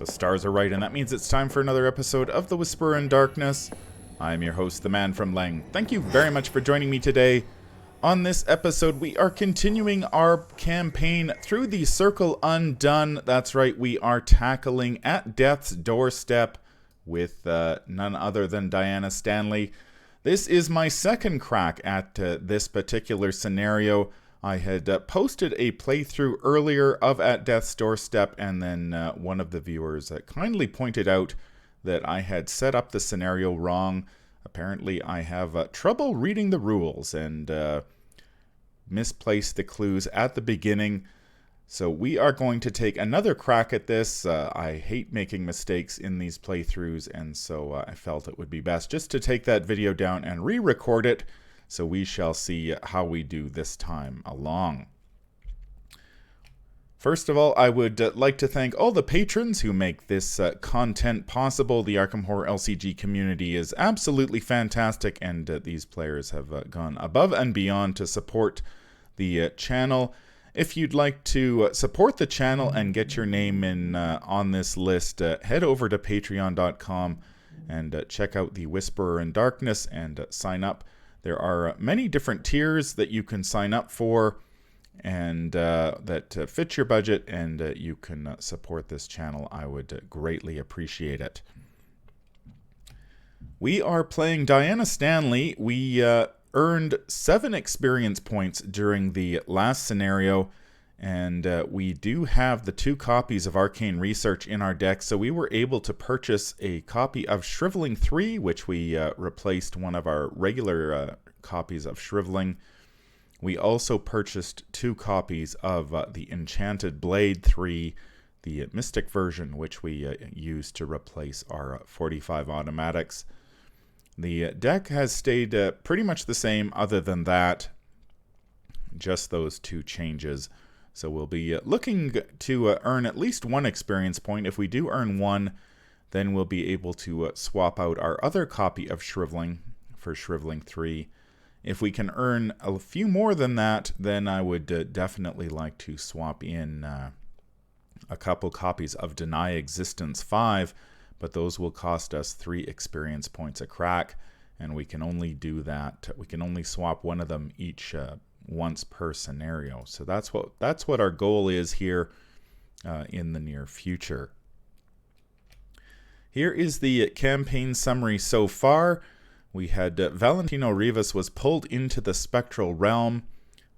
The stars are right, and that means it's time for another episode of The Whisperer in Darkness. I'm your host, the Man from Leng. Thank you very much for joining me today. On this episode, we are continuing our campaign through the Circle Undone. That's right, we are tackling At Death's Doorstep with none other than Diana Stanley. This is my second crack at this particular scenario. I had posted a playthrough earlier of At Death's Doorstep, and then one of the viewers kindly pointed out that I had set up the scenario wrong. Apparently I have trouble reading the rules and misplaced the clues at the beginning. So we are going to take another crack at this. I hate making mistakes in these playthroughs, and so I felt it would be best just to take that video down and re-record it. So we shall see how we do this time along. First of all, I would like to thank all the patrons who make this content possible. The Arkham Horror LCG community is absolutely fantastic, and these players have gone above and beyond to support the channel. If you'd like to support the channel and get your name in on this list, head over to patreon.com and check out the Whisperer in Darkness and sign up. There are many different tiers that you can sign up for and that fit your budget, and you can support this channel. I would greatly appreciate it. We are playing Diana Stanley. We earned 7 experience points during the last scenario, and we do have the 2 copies of Arcane Research in our deck, so we were able to purchase a copy of Shriveling 3, which we replaced one of our regular copies of Shriveling. We also purchased 2 copies of the Enchanted Blade 3, the Mystic version, which we used to replace our 45 automatics. The deck has stayed pretty much the same other than that, just those 2 changes. So we'll be looking to earn at least 1 experience point. If we do earn 1, then we'll be able to swap out our other copy of Shriveling for Shriveling 3. If we can earn a few more than that, then I would definitely like to swap in a couple copies of Deny Existence 5, but those will cost us 3 experience points a crack, and we can only do that. We can only swap one of them each once per scenario. So that's what our goal is here in the near future. Here is the campaign summary so far. We had Valentino Rivas was pulled into the spectral realm.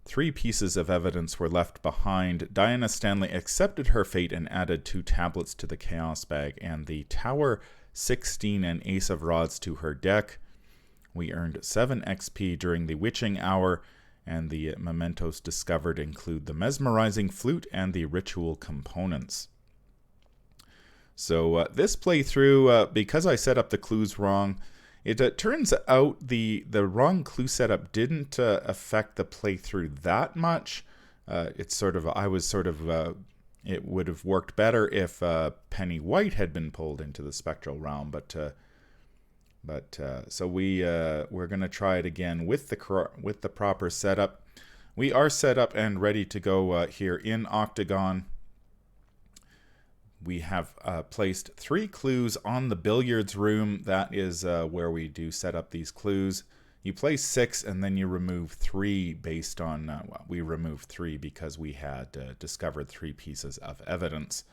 3 pieces of evidence were left behind. Diana Stanley accepted her fate and added 2 tablets to the Chaos Bag and the Tower 16 and Ace of Rods to her deck. We earned 7 XP during the Witching Hour, and the mementos discovered include the Mesmerizing Flute and the Ritual components. So this playthrough, because I set up the clues wrong, it turns out the wrong clue setup didn't affect the playthrough that much. It would have worked better if Penny White had been pulled into the spectral realm, so we're gonna try it again with the proper setup. We are set up and ready to go here in Octagon. We have placed 3 clues on the billiards room. That is where we do set up these clues. You place 6 and then you remove 3 based on, we removed 3 because we had discovered 3 pieces of evidence.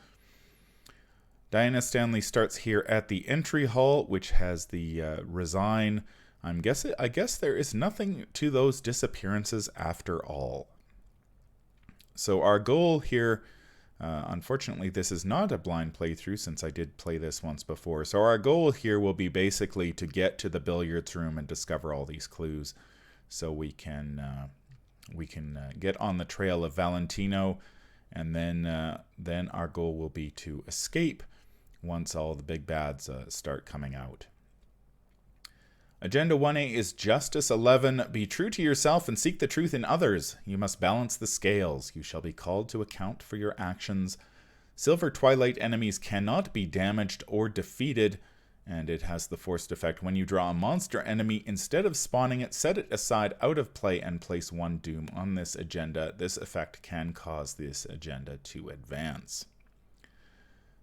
Diana Stanley starts here at the entry hall, which has the resign. I guess there is nothing to those disappearances after all. So our goal here, unfortunately this is not a blind playthrough since I did play this once before. So our goal here will be basically to get to the billiards room and discover all these clues, so we can get on the trail of Valentino, and then our goal will be to escape once all the big bads start coming out. Agenda 1A is Justice 11. Be true to yourself and seek the truth in others. You must balance the scales. You shall be called to account for your actions. Silver Twilight enemies cannot be damaged or defeated, and it has the forced effect. When you draw a monster enemy, instead of spawning it, set it aside out of play and place 1 doom on this agenda. This effect can cause this agenda to advance.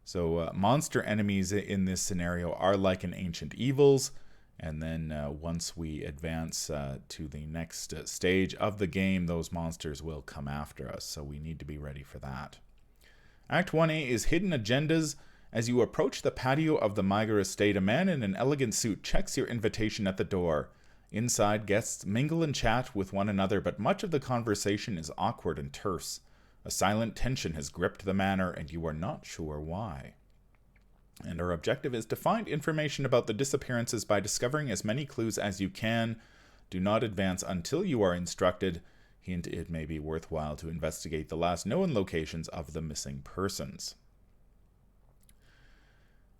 So monster enemies in this scenario are like an ancient evils, and then once we advance to the next stage of the game, those monsters will come after us, so we need to be ready for that. Act 1A is Hidden Agendas. As you approach the patio of the Miger estate, a man in an elegant suit checks your invitation at the door. Inside, guests mingle and chat with one another, but much of the conversation is awkward and terse. A silent tension has gripped the manor, and you are not sure why. And our objective is to find information about the disappearances by discovering as many clues as you can. Do not advance until you are instructed. Hint, it may be worthwhile to investigate the last known locations of the missing persons.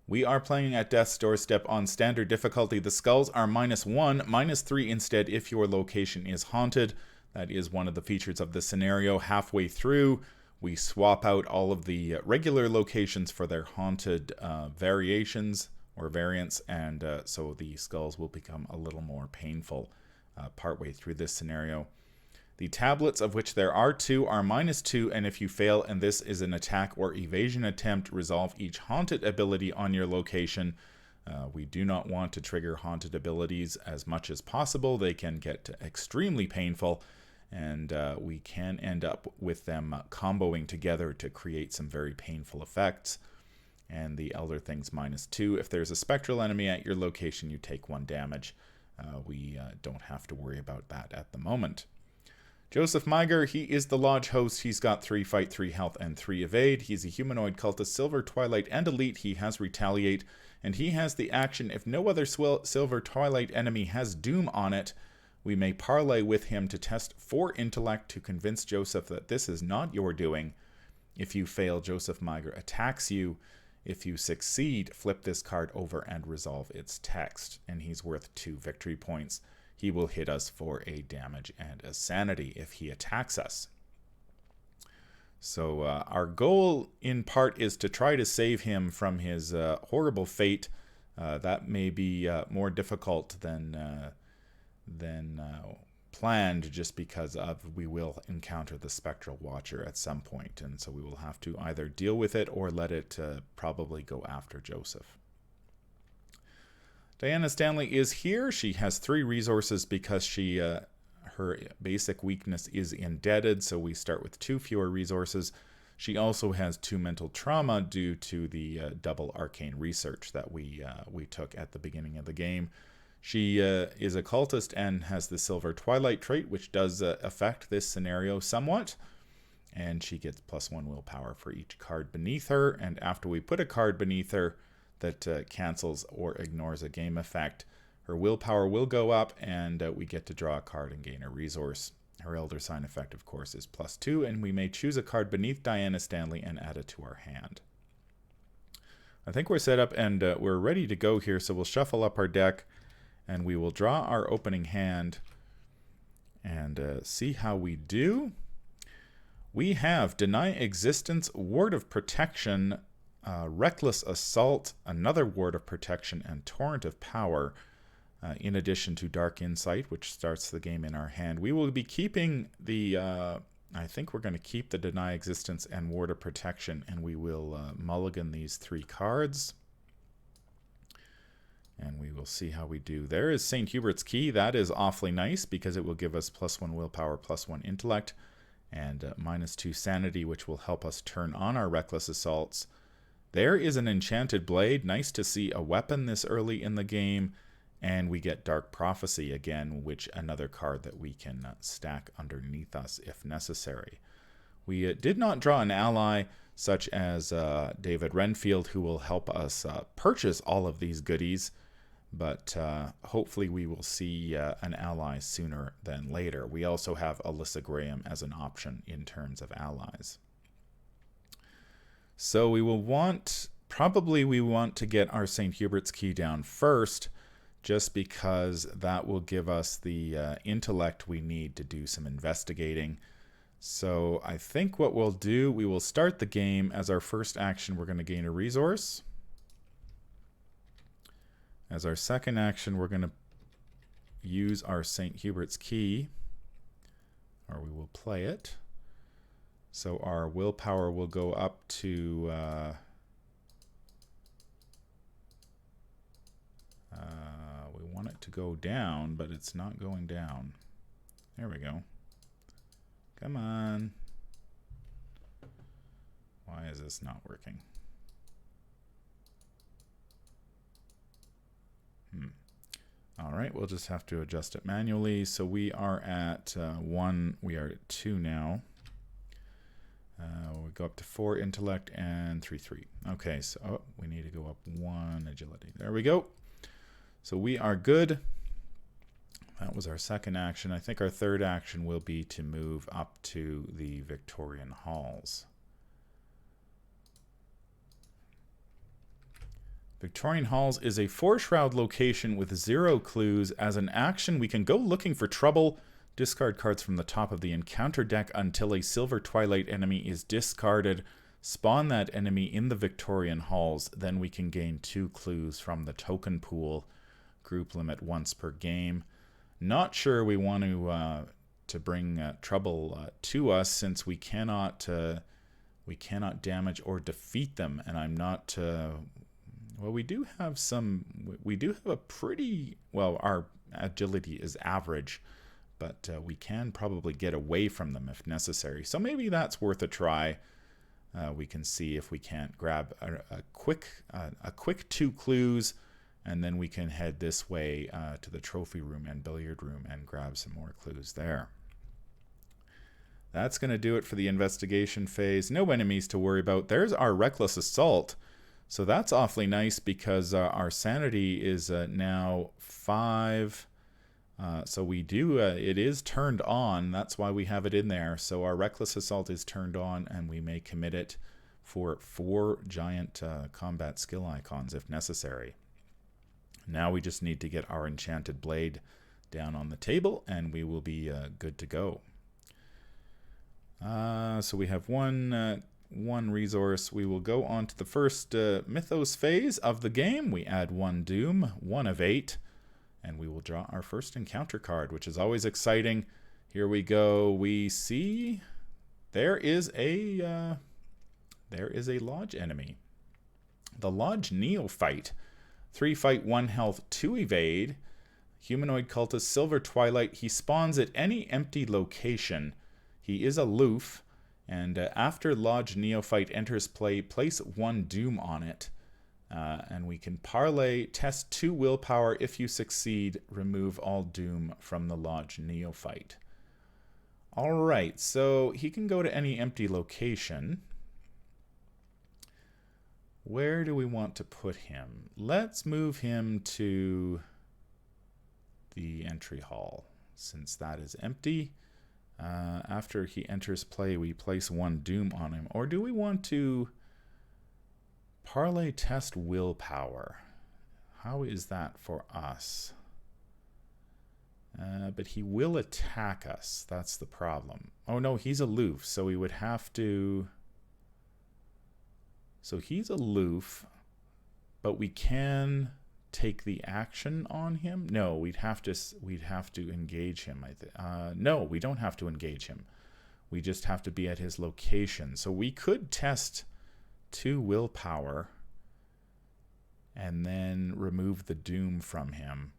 We are playing at Death's Doorstep on standard difficulty. The skulls are -1, -3 instead if your location is haunted. That is one of the features of the scenario. Halfway through, we swap out all of the regular locations for their haunted variations or variants, and so the skulls will become a little more painful partway through this scenario. The tablets, of which there are 2, are -2, and if you fail, and this is an attack or evasion attempt, resolve each haunted ability on your location. We do not want to trigger haunted abilities as much as possible. They can get extremely painful, and we can end up with them comboing together to create some very painful effects. And the Elder Thing's -2. If there's a spectral enemy at your location, you take 1 damage. We don't have to worry about that at the moment. Joseph Miger, he is the lodge host. He's got 3 fight, 3 health, and 3 evade. He's a humanoid cultist, Silver, Twilight, and Elite. He has Retaliate, and he has the action, if no other Silver Twilight enemy has Doom on it, we may parlay with him to test for intellect to convince Joseph that this is not your doing. If you fail, Joseph Miger attacks you. If you succeed, flip this card over and resolve its text, and he's worth 2 victory points. He will hit us for a damage and a sanity if he attacks us. So our goal, in part, is to try to save him from his horrible fate. That may be more difficult than planned, just because we will encounter the Spectral Watcher at some point, and so we will have to either deal with it or let it probably go after Joseph. Diana Stanley is here. She has 3 resources because her basic weakness is indebted, so we start with 2 fewer resources. She also has 2 mental trauma due to the double arcane research that we took at the beginning of the game. She is a cultist and has the Silver Twilight trait, which does affect this scenario somewhat. And she gets +1 willpower for each card beneath her, and after we put a card beneath her that cancels or ignores a game effect, her willpower will go up, and we get to draw a card and gain a resource. Her Elder Sign effect, of course, is +2, and we may choose a card beneath Diana Stanley and add it to our hand. I think we're set up and we're ready to go here, so we'll shuffle up our deck, and we will draw our opening hand and see how we do. We have Deny Existence, Ward of Protection, Reckless Assault, another Ward of Protection, and Torrent of Power, in addition to Dark Insight, which starts the game in our hand. We will be keeping the, I think we're going to keep the Deny Existence and Ward of Protection, and we will mulligan these 3 cards. And we will see how we do. There is St. Hubert's Key. That is awfully nice because it will give us +1 willpower, +1 intellect, and -2 sanity, which will help us turn on our Reckless Assaults. There is an Enchanted Blade. Nice to see a weapon this early in the game. And we get Dark Prophecy again, which another card that we can stack underneath us if necessary. We did not draw an ally such as David Renfield, who will help us purchase all of these goodies. But hopefully we will see an ally sooner than later. We also have Alyssa Graham as an option in terms of allies. So we will probably want to get our St. Hubert's Key down first, just because that will give us the intellect we need to do some investigating. So I think what we'll do, we will start the game. As our first action, we're going to gain a resource. As our second action, we're going to use our St. Hubert's Key, or we will play it. So our willpower will go up to to go down, but it's not going down. There we go. Come on. Why is this not working? All right, we'll just have to adjust it manually. So we are at 1, we are at 2 now. We go up to 4 intellect and 3. Okay, so we need to go up 1 agility. There we go. So we are good. That was our second action. I think our third action will be to move up to the Victorian halls. Victorian Halls is a 4-shroud location with 0 clues. As an action, we can go looking for trouble, discard cards from the top of the encounter deck until a Silver Twilight enemy is discarded, spawn that enemy in the Victorian Halls, then we can gain 2 clues from the token pool, group limit once per game. Not sure we want to bring trouble to us, since we cannot damage or defeat them, and I'm not... well, we do have a pretty, well, our agility is average, but we can probably get away from them if necessary. So maybe that's worth a try. We can see if we can't grab a quick 2 clues, and then we can head this way to the trophy room and billiard room and grab some more clues there. That's going to do it for the investigation phase. No enemies to worry about. There's our reckless assault. So that's awfully nice, because our sanity is now 5. So we do, it is turned on. That's why we have it in there. So our reckless assault is turned on, and we may commit it for 4 giant combat skill icons if necessary. Now we just need to get our enchanted blade down on the table, and we will be good to go. So we have one resource. We will go on to the first mythos phase of the game. We add 1 doom, 1 of 8, and we will draw our first encounter card, which is always exciting. Here we go. We see there is a lodge enemy. The Lodge Neophyte. 3 fight, 1 health, 2 evade. Humanoid cultist, Silver Twilight. He spawns at any empty location. He is aloof. And after Lodge Neophyte enters play, place 1 doom on it. And we can parlay, test 2 willpower. If you succeed, remove all doom from the Lodge Neophyte. Alright, so he can go to any empty location. Where do we want to put him? Let's move him to the entry hall, since that is empty. After he enters play, we place 1 doom on him. Or do we want to parlay test willpower? How is that for us? But he will attack us. That's the problem. Oh no, he's aloof, so we would have to... So he's aloof, but we can take the action on him. No, we'd have to engage him. No, we don't have to engage him. We just have to be at his location. So we could test 2 willpower and then remove the doom from him.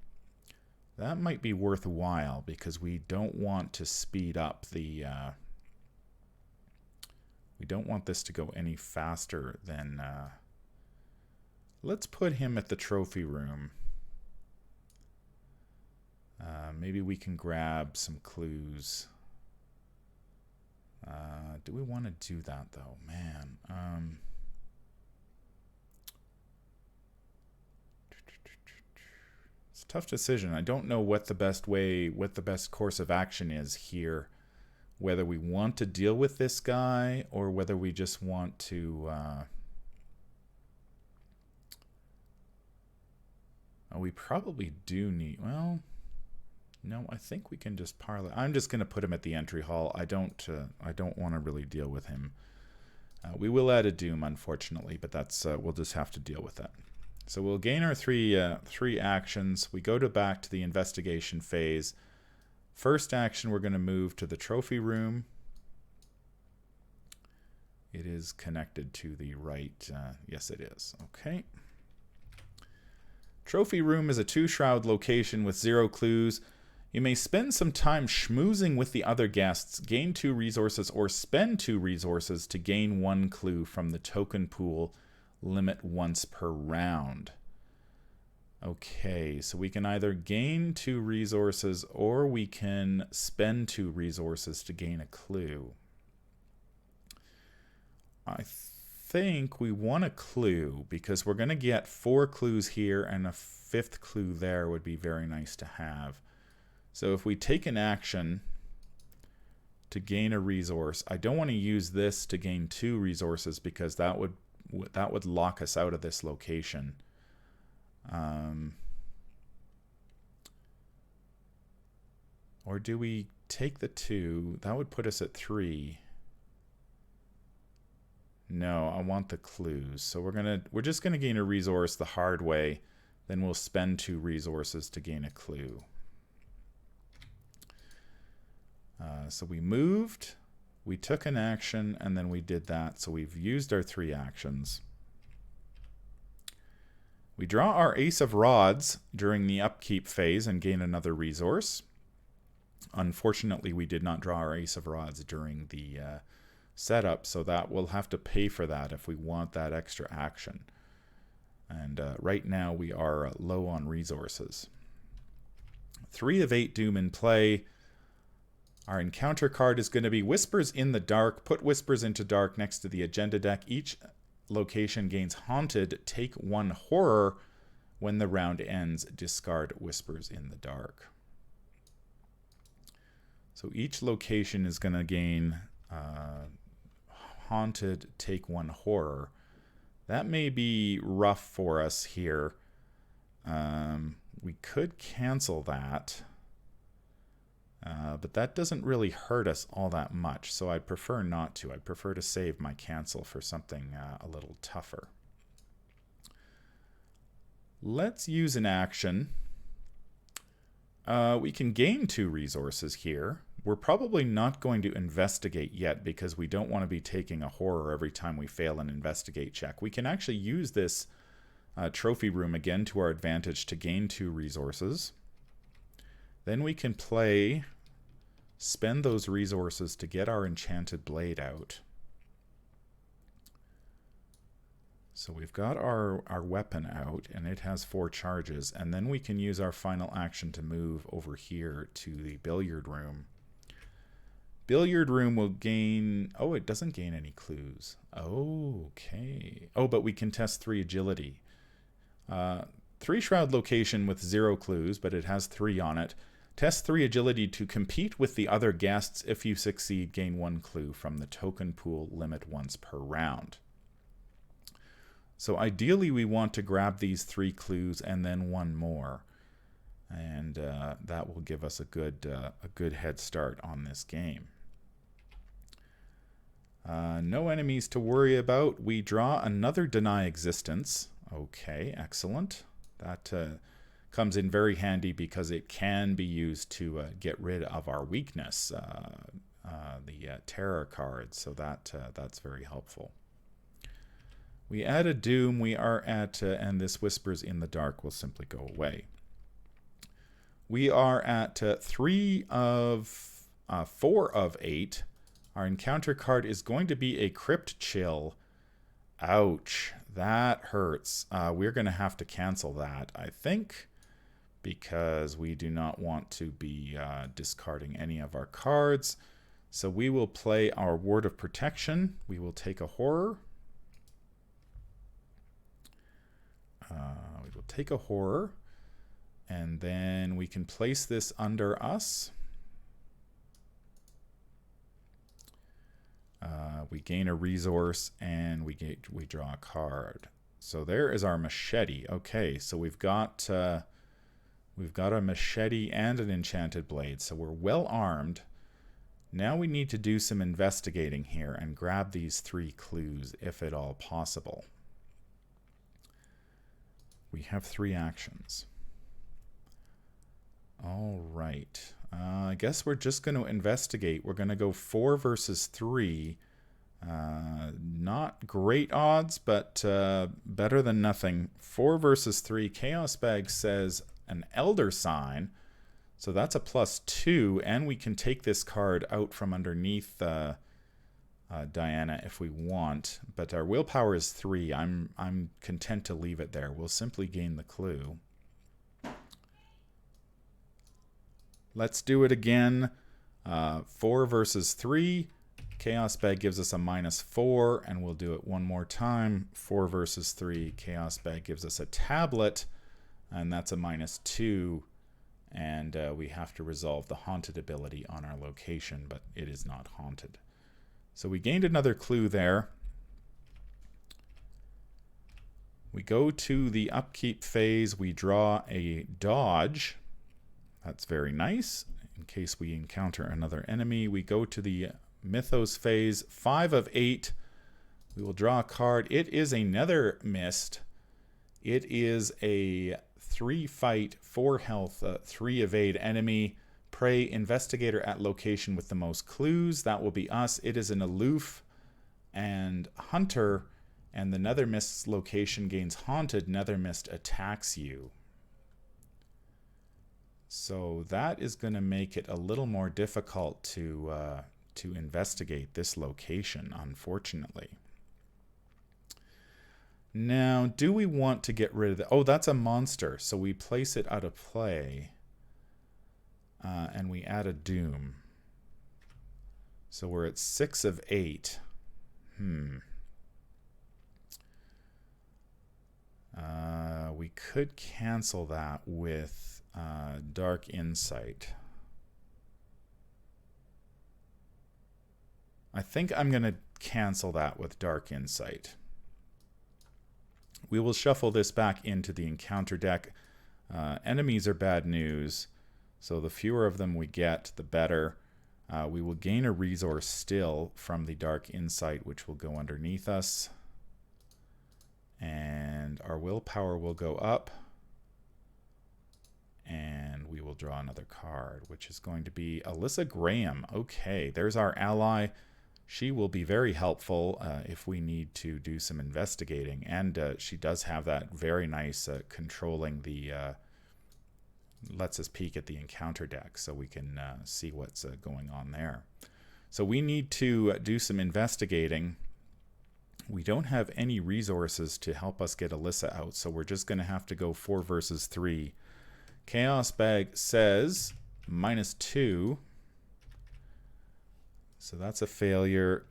That might be worthwhile, because we don't want to speed up the... we don't want this to go any faster than... let's put him at the trophy room. Maybe we can grab some clues. Do we want to do that, though? Man. It's a tough decision. I don't know what the best course of action is here. Whether we want to deal with this guy, or whether we just want to... we probably do need... Well, no, I think we can just parlay. I'm just going to put him at the entry hall. I don't want to really deal with him. We will add a doom, unfortunately, but that's we'll just have to deal with that. So we'll gain our three actions. We go back to the investigation phase. First action, we're going to move to the trophy room. It is connected to the right. Yes, it is. Okay. Trophy room is a 2-shroud location with 0 clues. You may spend some time schmoozing with the other guests, gain 2 resources, or spend 2 resources to gain 1 clue from the token pool, limit once per round. Okay, so we can either gain 2 resources or we can spend 2 resources to gain a clue. I think we want a clue because we're going to get 4 clues here, and a 5th clue there would be very nice to have. So if we take an action to gain a resource, I don't want to use this to gain 2 resources because that would lock us out of this location. Or do we take the 2? That would put us at 3. No, I want the clues. So we're just gonna gain a resource the hard way. Then we'll spend 2 resources to gain a clue. So we moved, we took an action, and then we did that. So we've used our 3 actions. We draw our Ace of Rods during the upkeep phase and gain another resource. Unfortunately, we did not draw our Ace of Rods during the setup, so that we'll have to pay for that if we want that extra action. And right now we are low on resources. 3 of 8 Doom in play. Our encounter card is going to be Whispers in the Dark. Put Whispers into Dark next to the agenda deck. Each location gains Haunted. Take 1 Horror. When the round ends, discard Whispers in the Dark. So each location is going to gain Haunted, take 1 Horror. That may be rough for us here. We could cancel that. But that doesn't really hurt us all that much, so I'd prefer not to. I'd prefer to save my cancel for something a little tougher. Let's use an action. We can gain 2 resources here. We're probably not going to investigate yet because we don't want to be taking a horror every time we fail an investigate check. We can actually use this trophy room again to our advantage to gain 2 resources. Then we can spend those resources to get our enchanted blade out. So we've got our weapon out, and it has 4 charges, and then we can use our final action to move over here to the billiard room. Billiard room will gain... Oh, it doesn't gain any clues. Okay. Oh, but we can test 3 agility. 3 shroud location with 0 clues, but it has 3 on it. Test 3 agility to compete with the other guests. If you succeed, gain 1 clue from the token pool, limit once per round. So ideally we want to grab these 3 clues and then 1 more. And that will give us a good head start on this game. No enemies to worry about. We draw another Deny Existence. Okay, excellent. That comes in very handy because it can be used to get rid of our weakness, the terror card. So that's very helpful. We add a Doom. We are at, and this Whispers in the Dark will simply go away. We are at 4 of 8. Our encounter card is going to be a Crypt Chill. Ouch, that hurts. We're going to have to cancel that, I think, because we do not want to be discarding any of our cards. So we will play our Ward of Protection. We will take a Horror. We will take a Horror, and then we can place this under us. We gain a resource, and we draw a card. So there is our machete. Okay, so we've got a machete and an enchanted blade, so we're well armed. Now we need to do some investigating here and grab these 3 clues, if at all possible. We have 3 actions. All right. I guess we're just going to investigate. We're going to go 4 versus 3. Not great odds, but better than nothing. 4 versus 3. Chaos Bag says an Elder Sign. So that's a +2, and we can take this card out from underneath Diana if we want. But our willpower is 3. I'm content to leave it there. We'll simply gain the clue. Let's do it again. 4 versus 3. Chaos Bag gives us a -4, and we'll do it one more time. 4 versus 3. Chaos Bag gives us a tablet, and that's a -2. And we have to resolve the haunted ability on our location, but it is not haunted. So we gained another clue there. We go to the upkeep phase. We draw a dodge. That's very nice. In case we encounter another enemy, we go to the Mythos phase. 5 of 8. We will draw a card. It is another mist. It is a 3 fight, 4 health, 3 evade enemy. Prey investigator at location with the most clues. That will be us. It is an aloof and hunter, and the Nether Mist's location gains haunted. Nether Mist attacks you. So that is going to make it a little more difficult to investigate this location, unfortunately. Now, do we want to get rid of oh, that's a monster. So we place it out of play. And we add a doom. So we're at 6 of 8. We could cancel that with Dark Insight. I think I'm going to cancel that with Dark Insight. We will shuffle this back into the encounter deck. Enemies are bad news, so the fewer of them we get, the better. We will gain a resource still from the Dark Insight, which will go underneath us. And our willpower will go up. And we will draw another card, which is going to be Alyssa Graham. Okay, there's our ally. She will be very helpful if we need to do some investigating. And she does have that very nice controlling the... lets us peek at the encounter deck so we can see what's going on there. So we need to do some investigating. We don't have any resources to help us get Alyssa out, so we're just going to have to go 4 versus 3. Chaos Bag says -2. So that's a failure.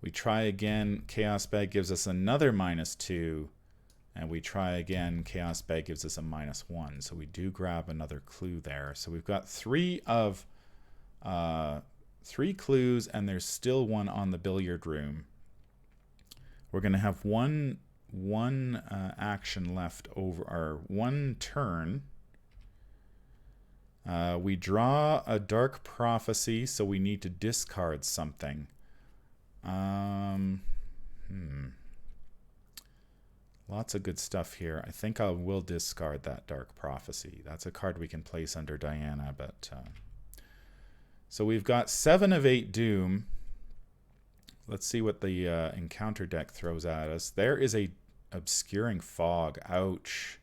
We try again. Chaos Bag gives us another -2. And we try again. Chaos Bag gives us a -1. So we do grab another clue there. So we've got 3 clues, and there's still one on the billiard room. We're going to have one action left over, or one turn. We draw a Dark Prophecy, so we need to discard something. Lots of good stuff here. I think I will discard that Dark Prophecy. That's a card we can place under Diana, but... So we've got 7 of 8 Doom. Let's see what the encounter deck throws at us. There is a Obscuring Fog. Ouch.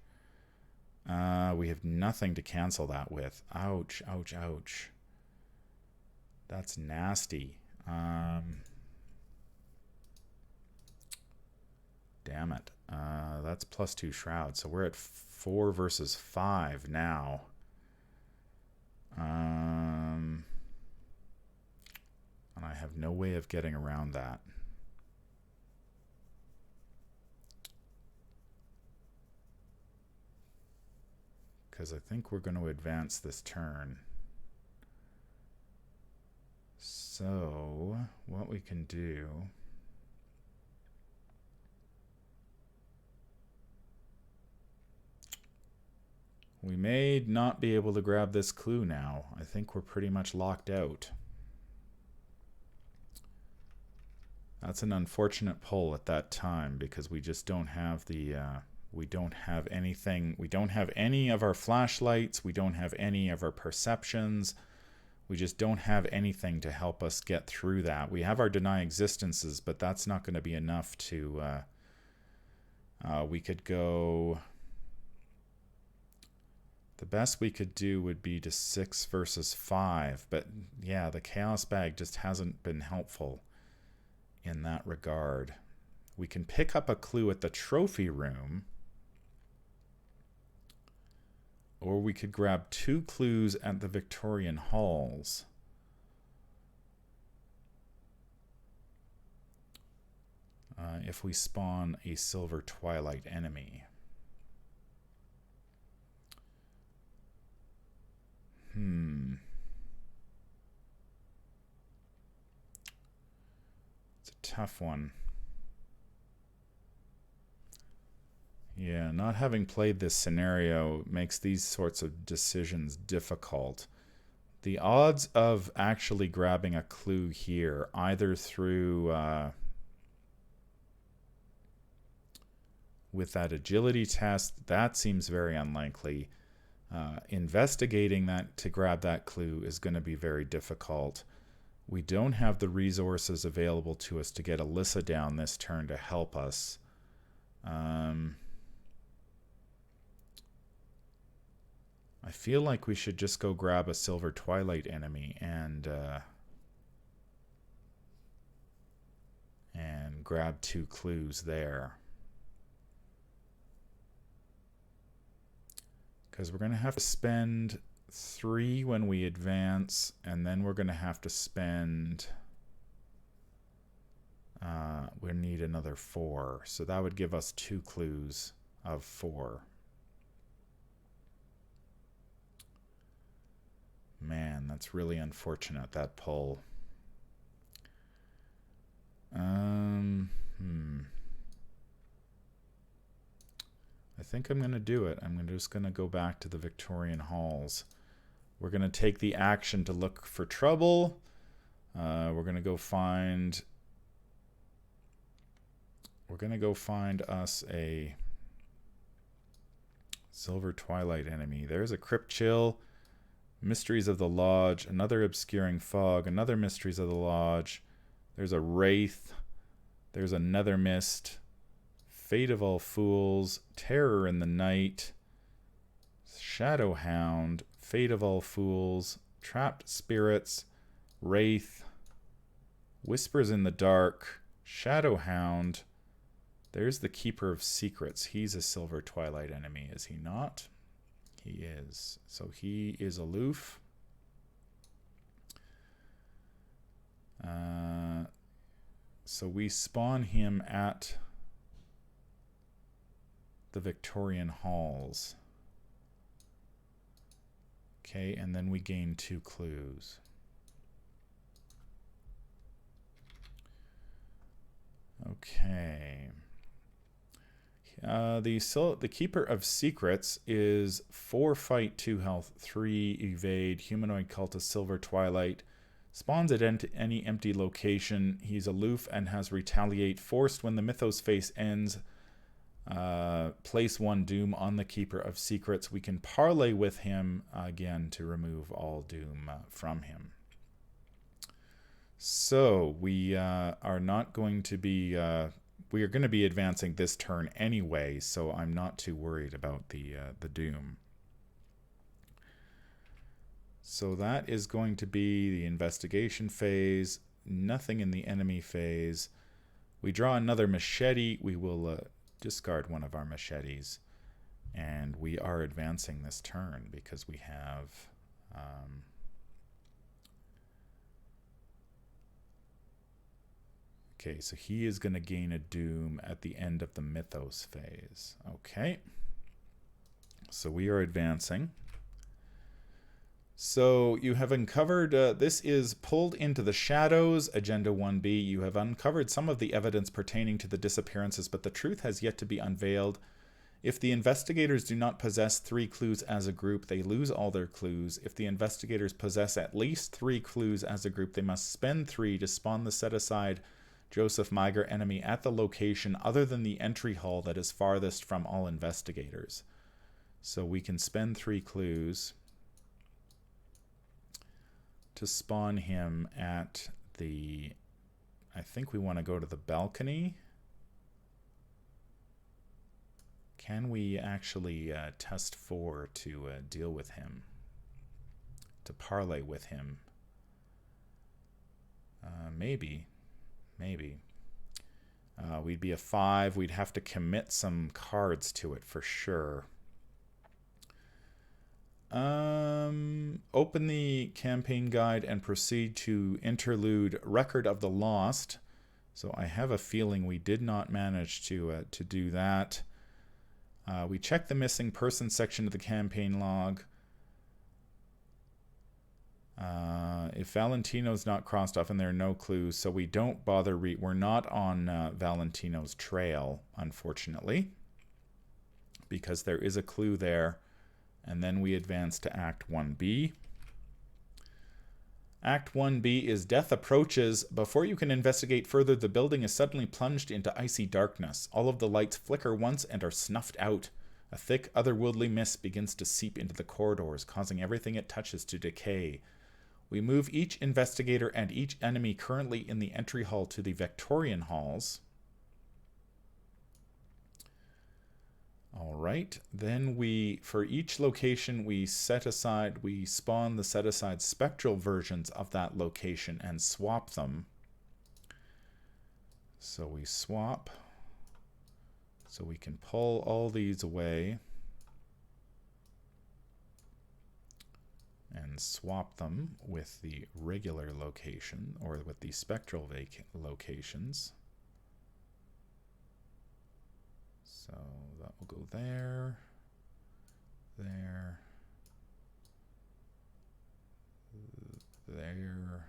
We have nothing to cancel that with. Ouch, ouch, ouch. That's nasty. Damn it. That's +2 Shroud. So we're at 4 versus 5 now. And I have no way of getting around that. Because I think we're going to advance this turn. So, what we can do... We may not be able to grab this clue now. I think we're pretty much locked out. That's an unfortunate pull at that time because we just don't have the... we don't have anything. We don't have any of our flashlights. We don't have any of our perceptions. We just don't have anything to help us get through that. We have our deny existences, but that's not going to be enough to... we could go... The best we could do would be to 6 versus 5. But yeah, the Chaos Bag just hasn't been helpful in that regard. We can pick up a clue at the trophy room. Or we could grab 2 clues at the Victorian halls. If we spawn a Silver Twilight enemy. It's a tough one. Yeah, not having played this scenario makes these sorts of decisions difficult. The odds of actually grabbing a clue here, either through with that agility test, that seems very unlikely. Investigating that to grab that clue is going to be very difficult. We don't have the resources available to us to get Alyssa down this turn to help us. I feel like we should just go grab a Silver Twilight enemy and grab 2 clues there. Because we're going to have to spend 3 when we advance, and then we're going to have to spend... we need another 4. So that would give us 2 clues of 4. Man, that's really unfortunate, that pull. I think I'm going to do it. I'm just going to go back to the Victorian halls. We're going to take the action to look for trouble. We're going to go find... We're going to go find us a Silver Twilight enemy. There's a Crypt Chill. Mysteries of the Lodge, another Obscuring Fog, another Mysteries of the Lodge. There's a Wraith. There's another Mist. Fate of All Fools, Terror in the Night, Shadowhound, Fate of All Fools, Trapped Spirits, Wraith, Whispers in the Dark, Shadowhound. There's the Keeper of Secrets. He's a Silver Twilight enemy, is he not? He is. So he is aloof. So we spawn him at the Victorian halls. Okay, and then we gain 2 clues. Okay. The Keeper of Secrets is 4 fight, 2 health, 3 evade, humanoid cultist, Silver Twilight. Spawns at any empty location. He's aloof and has retaliate. Forced when the Mythos phase ends. Place 1 doom on the Keeper of Secrets. We can parlay with him again to remove all doom from him. So we are not going to be... we are going to be advancing this turn anyway, so I'm not too worried about the doom. So that is going to be the investigation phase. Nothing in the enemy phase. We draw another machete. We will discard one of our machetes. And we are advancing this turn because we have... okay, so he is going to gain a doom at the end of the Mythos phase. Okay. So we are advancing. So you have uncovered, this is Pulled into the Shadows, Agenda 1B. You have uncovered some of the evidence pertaining to the disappearances, but the truth has yet to be unveiled. If the investigators do not possess 3 clues as a group, they lose all their clues. If the investigators possess at least 3 clues as a group, they must spend 3 to spawn the set-aside Joseph Miger enemy at the location other than the entry hall that is farthest from all investigators. So we can spend 3 clues to spawn him at the... I think we want to go to the balcony. Can we actually test 4 to deal with him? To parlay with him? Maybe. Maybe. We'd be a 5. We'd have to commit some cards to it for sure. Open the campaign guide and proceed to interlude Record of the Lost. So I have a feeling we did not manage to do that. We check the missing person section of the campaign log. If Valentino's not crossed off and there are no clues, so we don't bother we're not on Valentino's trail, unfortunately, because there is a clue there. And then we advance to Act 1B. Act 1B is Death Approaches. Before you can investigate further, the building is suddenly plunged into icy darkness. All of the lights flicker once and are snuffed out. A thick, otherworldly mist begins to seep into the corridors, causing everything it touches to decay. We move each investigator and each enemy currently in the entry hall to the Victorian halls. All right, then for each location, we spawn the set aside spectral versions of that location and swap them. So we swap, so we can pull all these away and swap them with the regular location, or with the spectral locations. So that will go there, there, there.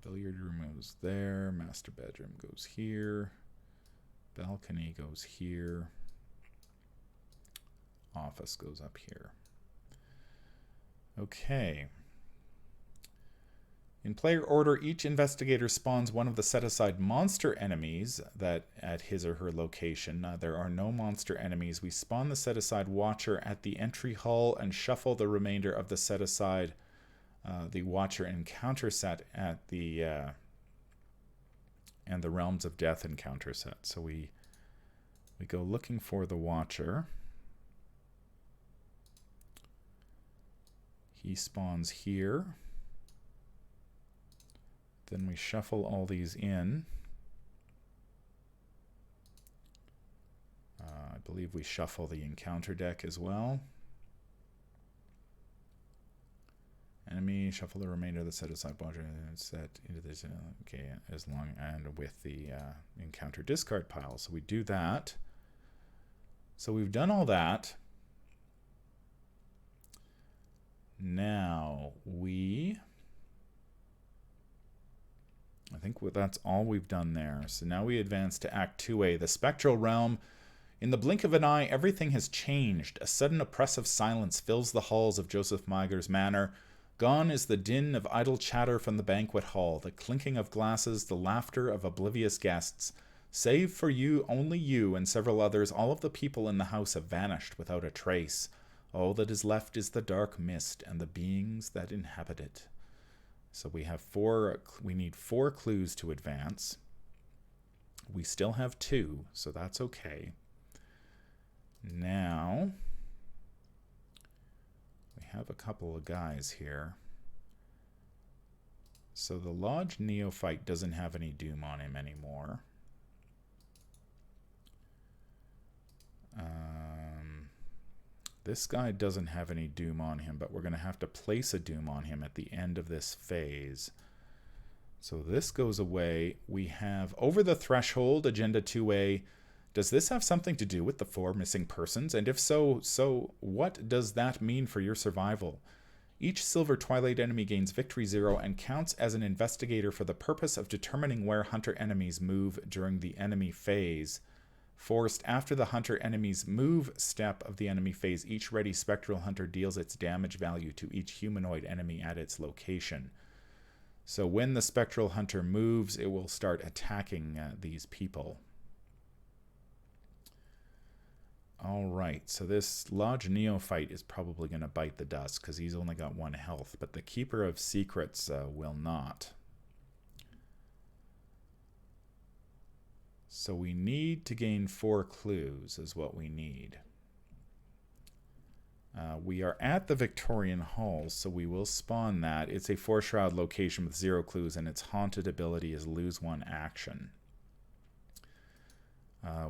Billiard room goes there, master bedroom goes here, balcony goes here, office goes up here. Okay. In player order, each investigator spawns one of the set-aside monster enemies that at his or her location. There are no monster enemies. We spawn the set-aside watcher at the entry hall and shuffle the remainder of the set-aside the watcher encounter set at the and the Realms of Death encounter set. So we go looking for the watcher. He spawns here. Then we shuffle all these in. I believe we shuffle the encounter deck as well. Enemy, shuffle the remainder of the set-aside watcher set into this. Okay, as long and with the encounter discard pile. So we do that. So we've done all that. Now I think that's all we've done there. So now we advance to Act 2A, the Spectral Realm. In the blink of an eye, everything has changed. A sudden oppressive silence fills the halls of Joseph Meiger's manor. Gone is the din of idle chatter from the banquet hall, the clinking of glasses, the laughter of oblivious guests. Save for you, only you, and several others, all of the people in the house have vanished without a trace. All that is left is the dark mist and the beings that inhabit it. So we need 4 clues to advance. We still have 2, so that's okay. Now, we have a couple of guys here. So the Lodge Neophyte doesn't have any doom on him anymore. This guy doesn't have any doom on him, but we're going to have to place a doom on him at the end of this phase. So this goes away. We have Over the Threshold, Agenda 2A. Does this have something to do with the 4 missing persons? And if so, what does that mean for your survival? Each Silver Twilight enemy gains Victory 0 and counts as an investigator for the purpose of determining where Hunter enemies move during the enemy phase. Forced after the Hunter enemy's move step of the enemy phase, each ready Spectral Hunter deals its damage value to each humanoid enemy at its location. So when the Spectral Hunter moves, it will start attacking these people. All right, so this Lodge Neophyte is probably going to bite the dust because he's only got 1 health, but the Keeper of Secrets will not. So we need to gain 4 clues is what we need. We are at the Victorian Halls, so we will spawn that. It's a 4-shroud location with 0 clues, and its haunted ability is lose 1 action.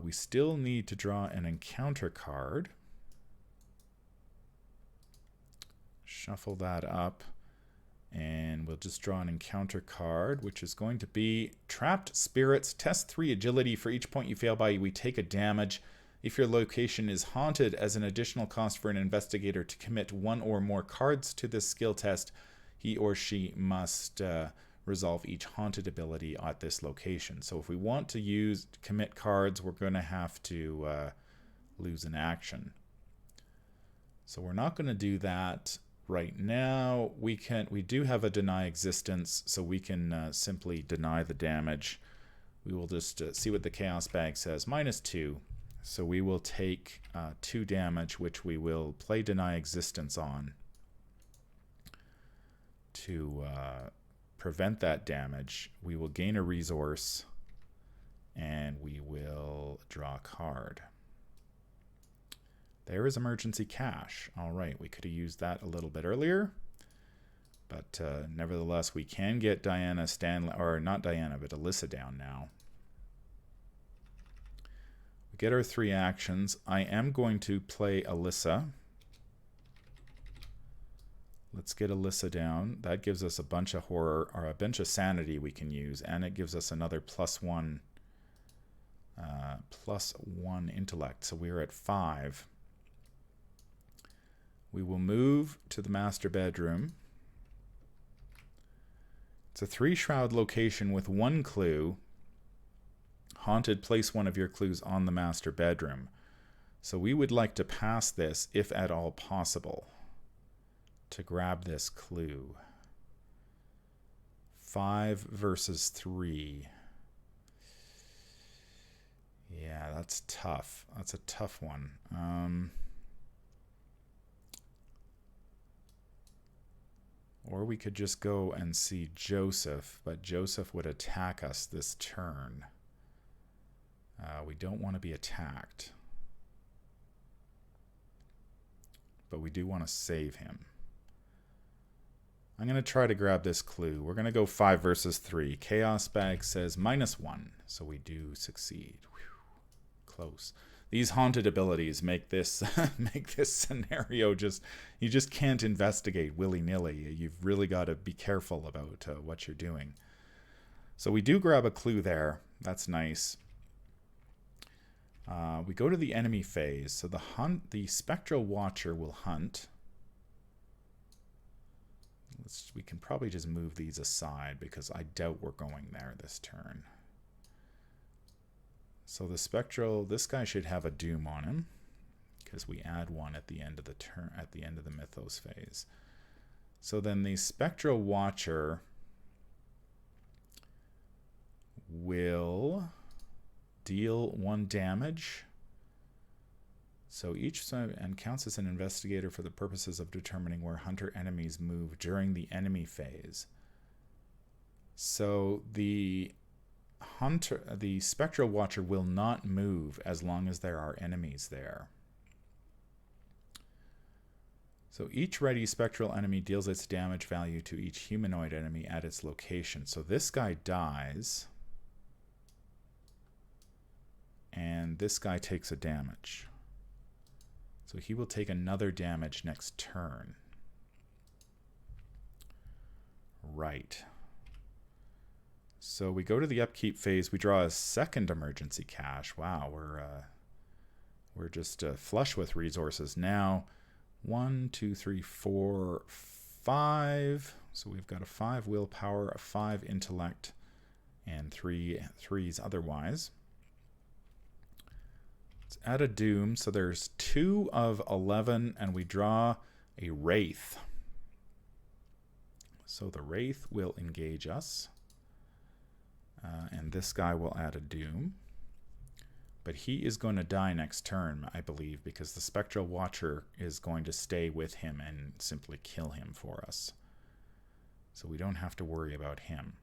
We still need to draw an encounter card. Shuffle that up, and we'll just draw an encounter card, which is going to be Trapped Spirits. Test 3 agility. For each point you fail by, we take a damage. If your location is haunted, as an additional cost for an investigator to commit 1 or more cards to this skill test, he or she must resolve each haunted ability at this location. So if we want to commit cards, we're going to have to lose an action. So we're not going to do that right now. We do have a deny existence, so we can simply deny the damage. We will just see what the Chaos Bag says. -2. So we will take 2 damage, which we will play deny existence on to prevent that damage. We will gain a resource, and we will draw a card. There is emergency cash. All right, we could have used that a little bit earlier, but nevertheless, we can get Stanley, or not Diana, but Alyssa down now. We get our 3 actions. I am going to play Alyssa. Let's get Alyssa down. That gives us a bunch of horror, or a bunch of sanity we can use, and it gives us another +1 intellect. So we're at 5. We will move to the master bedroom. It's a 3-shroud location with 1 clue. Haunted, place 1 of your clues on the master bedroom. So we would like to pass this, if at all possible, to grab this clue. 5 versus 3. Yeah, that's tough. That's a tough one. Or we could just go and see Joseph, but Joseph would attack us this turn. We don't want to be attacked, but we do want to save him. I'm going to try to grab this clue. We're going to go 5 versus 3. Chaos Bag says -1, so we do succeed. Whew. Close. These haunted abilities make this make this scenario you just can't investigate willy-nilly. You've really got to be careful about what you're doing. So we do grab a clue there. That's nice. We go to the enemy phase. So the Spectral Watcher will hunt. We can probably just move these aside because I doubt we're going there this turn. So the Spectral, this guy should have a Doom on him because we add 1 at the end of the turn, at the end of the Mythos phase. So then the Spectral Watcher will deal 1 damage. So each side, and counts as an investigator for the purposes of determining where hunter enemies move during the enemy phase. So the Spectral Watcher will not move as long as there are enemies there. So each ready spectral enemy deals its damage value to each humanoid enemy at its location. So this guy dies, and this guy takes a damage. So he will take another damage next turn. Right. So we go to the upkeep phase. We draw a 2nd emergency cache. Wow, we're just flush with resources now. 1, 2, 3, 4, 5. So we've got a 5 willpower, a 5 intellect, and 3 threes otherwise. Let's add a Doom. So there's 2 of 11, and we draw a Wraith. So the Wraith will engage us. And this guy will add a Doom. But he is going to die next turn, I believe, because the Spectral Watcher is going to stay with him and simply kill him for us. So we don't have to worry about him.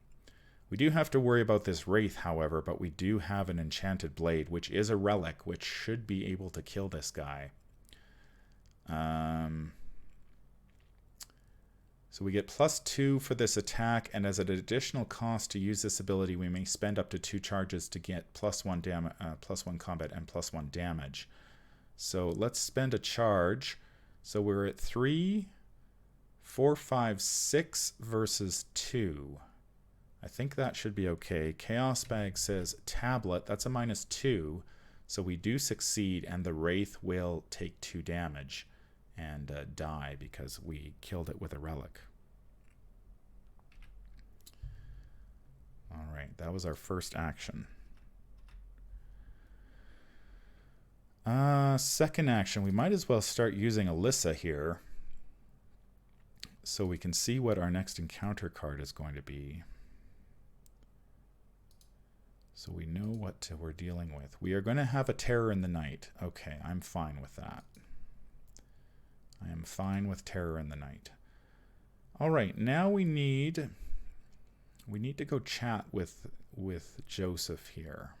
We do have to worry about this Wraith, however, but we do have an Enchanted Blade, which is a relic, which should be able to kill this guy. So we get +2 for this attack, and as an additional cost to use this ability, we may spend up to 2 charges to get +1 combat and +1 damage. So let's spend a charge. So we're at 3, 4, 5, 6 versus 2. I think that should be okay. Chaos Bag says tablet. That's a -2. So we do succeed, and the Wraith will take 2 damage and die because we killed it with a relic. Alright, that was our first action. Second action, we might as well start using Alyssa here so we can see what our next encounter card is going to be. So we know what we're dealing with. We are going to have a Terror in the Night. Okay, I'm fine with that. I am fine with Terror in the Night. All right, now we need to go chat with Joseph here.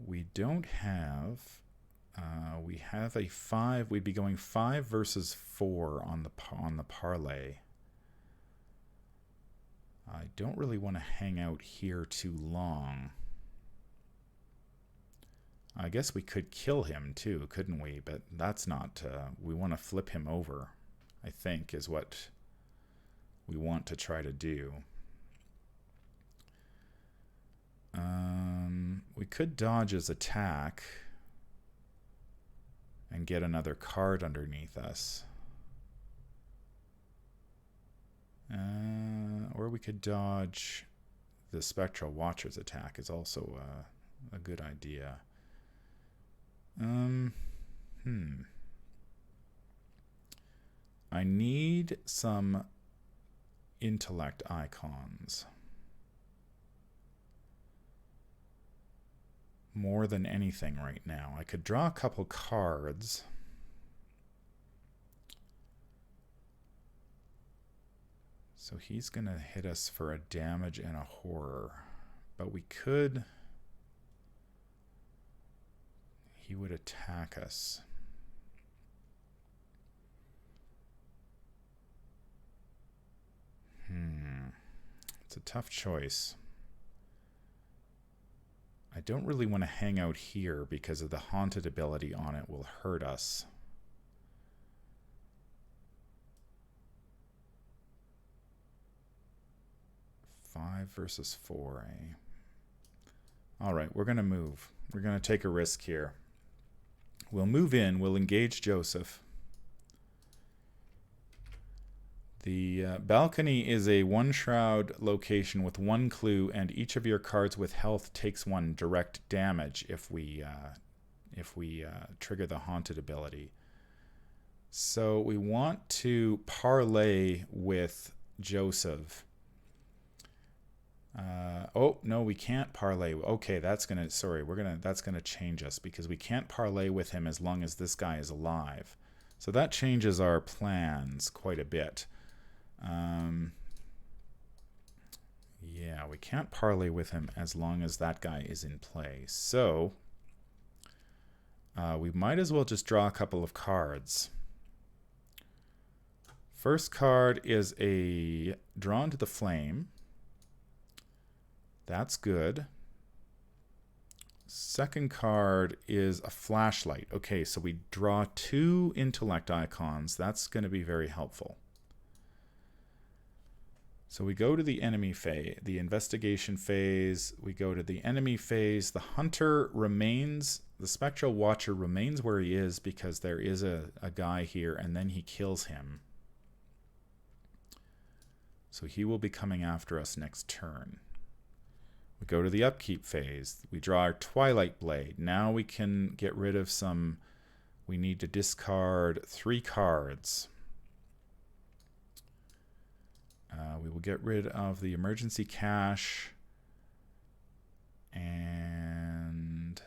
We don't have we have a 5. We'd be going 5 versus 4 on the parlay. I don't really want to hang out here too long. I guess we could kill him too, couldn't we? But that's not... we want to flip him over, I think, is what we want to try to do. We could dodge his attack and get another card underneath us. Or we could dodge the Spectral Watcher's attack is also a good idea. I need some intellect icons. More than anything right now. I could draw a couple cards. So he's going to hit us for a damage and a horror. But we could... He would attack us. It's a tough choice. I don't really want to hang out here because of the haunted ability on it will hurt us. Five versus 4, eh? Alright, we're going to move. We're going to take a risk here. We'll move in. We'll engage Joseph. The balcony is a 1 shroud location with 1 clue, and each of your cards with health takes 1 direct damage if we trigger the haunted ability. So we want to parlay with Joseph. Oh no, we can't parlay. Okay, that's gonna change us because we can't parlay with him as long as this guy is alive. So that changes our plans quite a bit. Yeah, we can't parlay with him as long as that guy is in play. So we might as well just draw a couple of cards. First card is a Drawn to the Flame. That's good. Second card is a Flashlight. Okay, so we draw 2 intellect icons. That's going to be very helpful. So we go to the enemy phase, the investigation phase. We go to the enemy phase. The hunter remains, the Spectral Watcher remains where he is because there is a guy here, and then he kills him. So he will be coming after us next turn. We go to the upkeep phase. We draw our Twilight Blade. Now we can get rid of some... We need to discard 3 cards. We will get rid of the emergency cache. And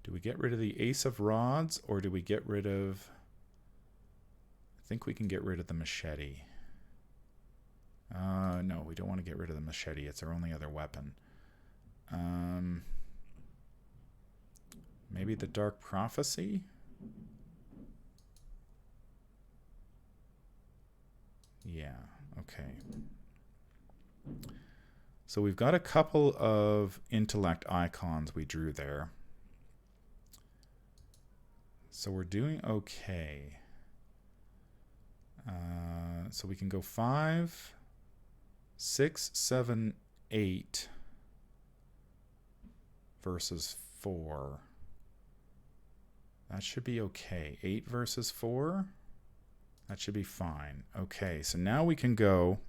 do we get rid of the Ace of Rods, or do we get rid of... I think we can get rid of the machete. No, we don't want to get rid of the machete. It's our only other weapon. Maybe the Dark Prophecy? Yeah, okay. So we've got a couple of intellect icons we drew there. So we're doing okay. So we can go 5, 6, 7, 8 versus 4. That should be okay. 8 versus 4? That should be fine. Okay, so now we can go...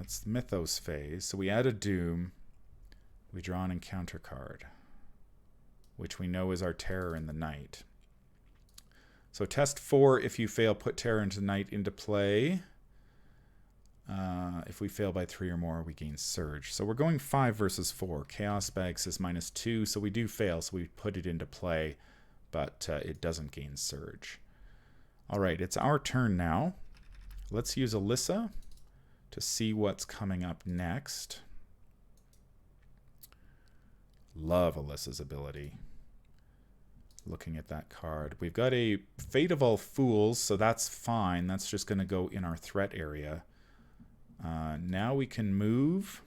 it's the Mythos phase. So we add a Doom. We draw an encounter card, which we know is our Terror in the Night. So test 4, if you fail, put Terror into Night into play. If we fail by 3 or more, we gain Surge. So we're going 5 versus 4. Chaos Bag says -2, so we do fail, so we put it into play, but it doesn't gain Surge. All right, it's our turn now. Let's use Alyssa to see what's coming up next. Love Alyssa's ability. Looking at that card. We've got a Fate of All Fools, so that's fine. That's just going to go in our threat area. Now we can move.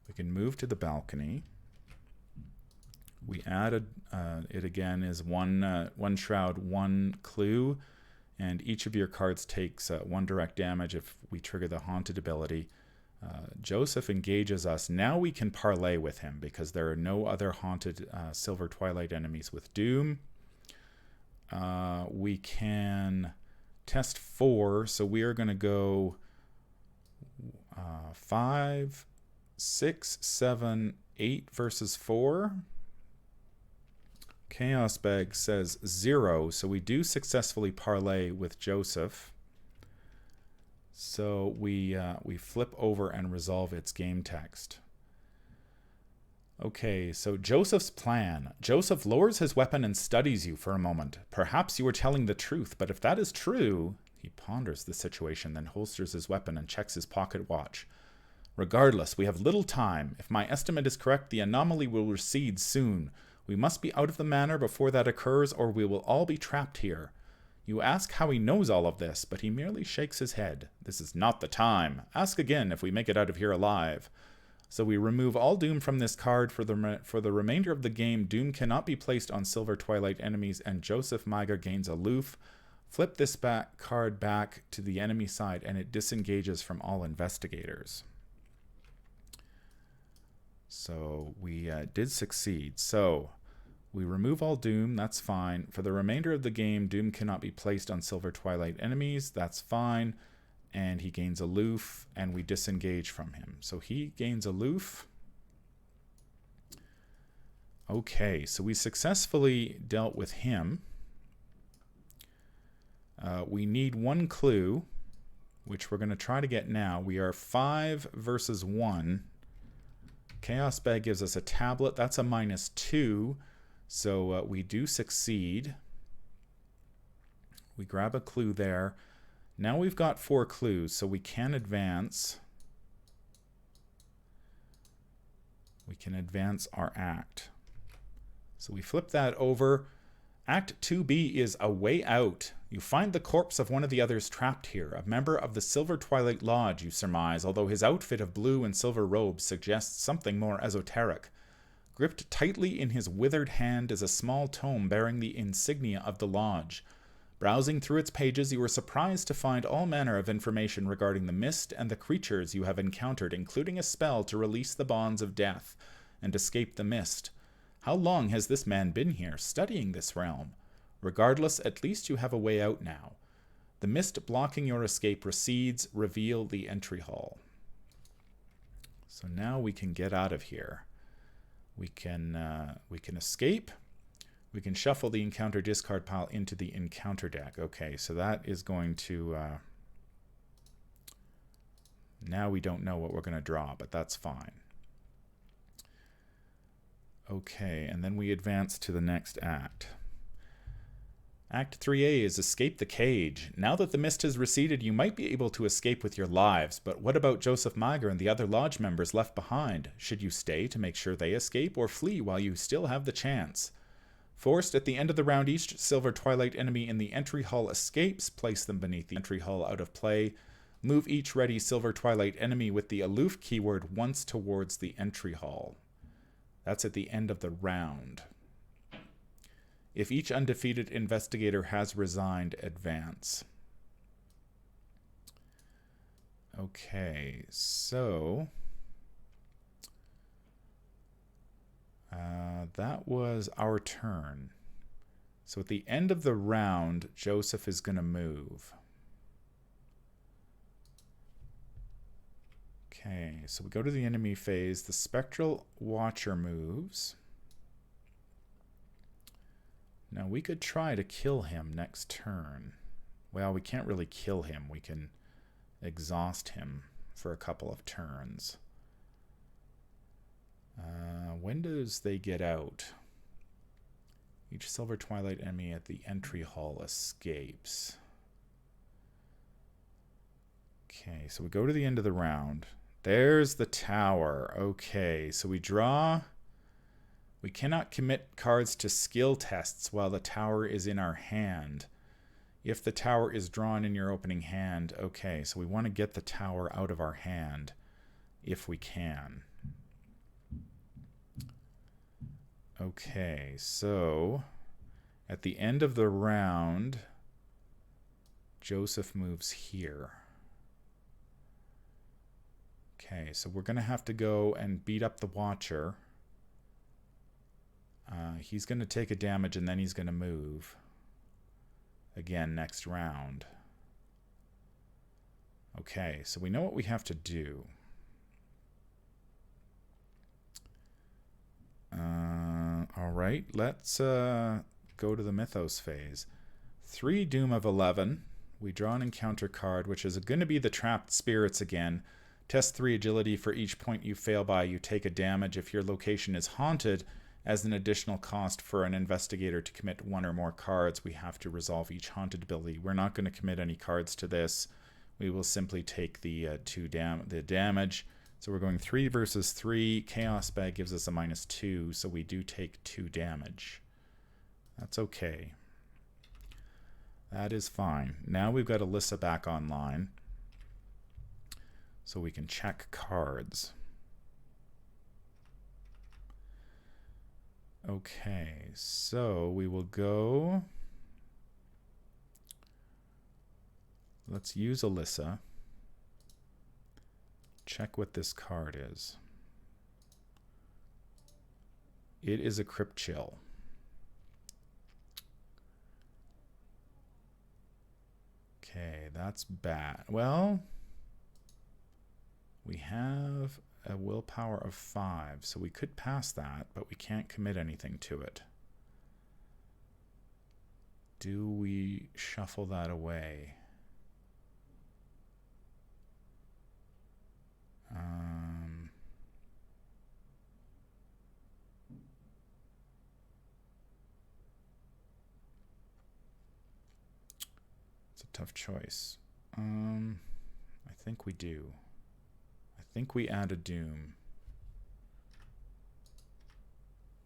We can move to the balcony. We added it again is one shroud, 1 clue, and each of your cards takes 1 direct damage if we trigger the haunted ability. Joseph engages us. Now we can parlay with him because there are no other haunted Silver Twilight enemies with Doom. We can test 4, so we are going to go 5, 6, 7, 8 versus 4. Chaos Bag says 0, so we do successfully parlay with Joseph. So we flip over and resolve its game text. Okay, so Joseph's plan. Joseph lowers his weapon and studies you for a moment. Perhaps you are telling the truth, but if that is true... He ponders the situation, then holsters his weapon and checks his pocket watch. Regardless, we have little time. If my estimate is correct, the anomaly will recede soon. We must be out of the manor before that occurs, or we will all be trapped here. You ask how he knows all of this, but he merely shakes his head. This is not the time. Ask again if we make it out of here alive. So we remove all Doom from this card. For the remainder of the game, Doom cannot be placed on Silver Twilight enemies, and Joseph Maiger gains aloof. Flip this card back to the enemy side, and it disengages from all investigators. So we did succeed. So we remove all Doom. That's fine. For the remainder of the game, Doom cannot be placed on Silver Twilight enemies. That's fine. And he gains aloof, and we disengage from him. So he gains aloof. Okay, so we successfully dealt with him. We need 1 clue, which we're going to try to get now. We are 5 versus 1. Chaos Bag gives us a tablet. That's a -2. So we do succeed. We grab a clue there. Now we've got 4 clues, so we can advance. We can advance our act. So we flip that over. Act 2B is a way out. You find the corpse of one of the others trapped here, a member of the Silver Twilight Lodge, you surmise, although his outfit of blue and silver robes suggests something more esoteric. Gripped tightly in his withered hand is a small tome bearing the insignia of the lodge. Browsing through its pages, you are surprised to find all manner of information regarding the mist and the creatures you have encountered, including a spell to release the bonds of death and escape the mist. How long has this man been here, studying this realm? Regardless, at least you have a way out now. The mist blocking your escape recedes, reveal the entry hall. So now we can get out of here. We can escape. We can shuffle the encounter discard pile into the encounter deck. Okay, so that is going to... now we don't know what we're going to draw, but that's fine. Okay, and then we advance to the next act. Act 3A is Escape the Cage. Now that the mist has receded, you might be able to escape with your lives, but what about Joseph Mager and the other lodge members left behind? Should you stay to make sure they escape, or flee while you still have the chance? Forced at the end of the round, each Silver Twilight enemy in the entry hall escapes. Place them beneath the entry hall out of play. Move each ready Silver Twilight enemy with the aloof keyword once towards the entry hall. That's at the end of the round. If each undefeated investigator has resigned, advance. Okay, so that was our turn. So at the end of the round, Joseph is going to move. Okay, so we go to the enemy phase. The Spectral Watcher moves. Now we could try to kill him next turn. Well, we can't really kill him. We can exhaust him for a couple of turns. When does they get out? Each Silver Twilight enemy at the entry hall escapes. Okay, so we go to the end of the round. There's the tower. Okay, so we draw. We cannot commit cards to skill tests while the tower is in our hand. If the tower is drawn in your opening hand, okay, so we want to get the tower out of our hand if we can. Okay, so at the end of the round, Joseph moves here. Okay, so we're going to have to go and beat up the Watcher. He's going to take a damage and then he's going to move again next round. Okay, so we know what we have to do. All right, let's go to the Mythos phase. 3 Doom of 11. We draw an encounter card, which is going to be the Trapped Spirits again. Test 3 agility. For each point you fail by, you take a damage. If your location is haunted, as an additional cost for an investigator to commit 1 or more cards, we have to resolve each haunted ability. We're not going to commit any cards to this. We will simply take the damage. So we're going 3 versus 3. Chaos Bag gives us a -2, so we do take 2 damage. That's okay. That is fine. Now we've got Alyssa back online, so we can check cards. Okay, so we will go. Let's use Alyssa. Check what this card is. It is a Crypt Chill. Okay, that's bad. Well, we have a willpower of 5, so we could pass that, but we can't commit anything to it. Do we shuffle that away? It's a tough choice. I think we do. I think we add a Doom.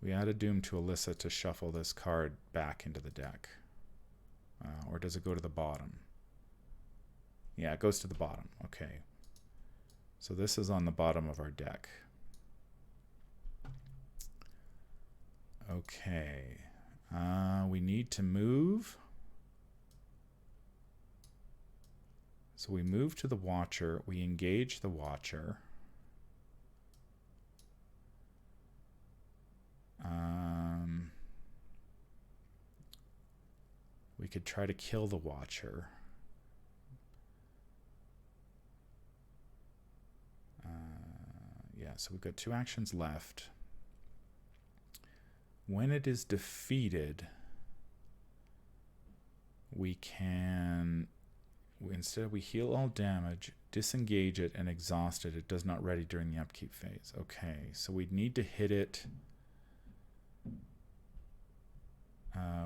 We add a Doom to Alyssa to shuffle this card back into the deck. Or does it go to the bottom? Yeah, it goes to the bottom. Okay. So this is on the bottom of our deck. Okay. We need to move. So we move to the Watcher. We engage the Watcher. We could try to kill the Watcher. Yeah, so we've got 2 actions left. when it is defeated, we can, instead we heal all damage, disengage it, and exhaust it. It does not ready during the upkeep phase. Okay, so we'd need to hit it.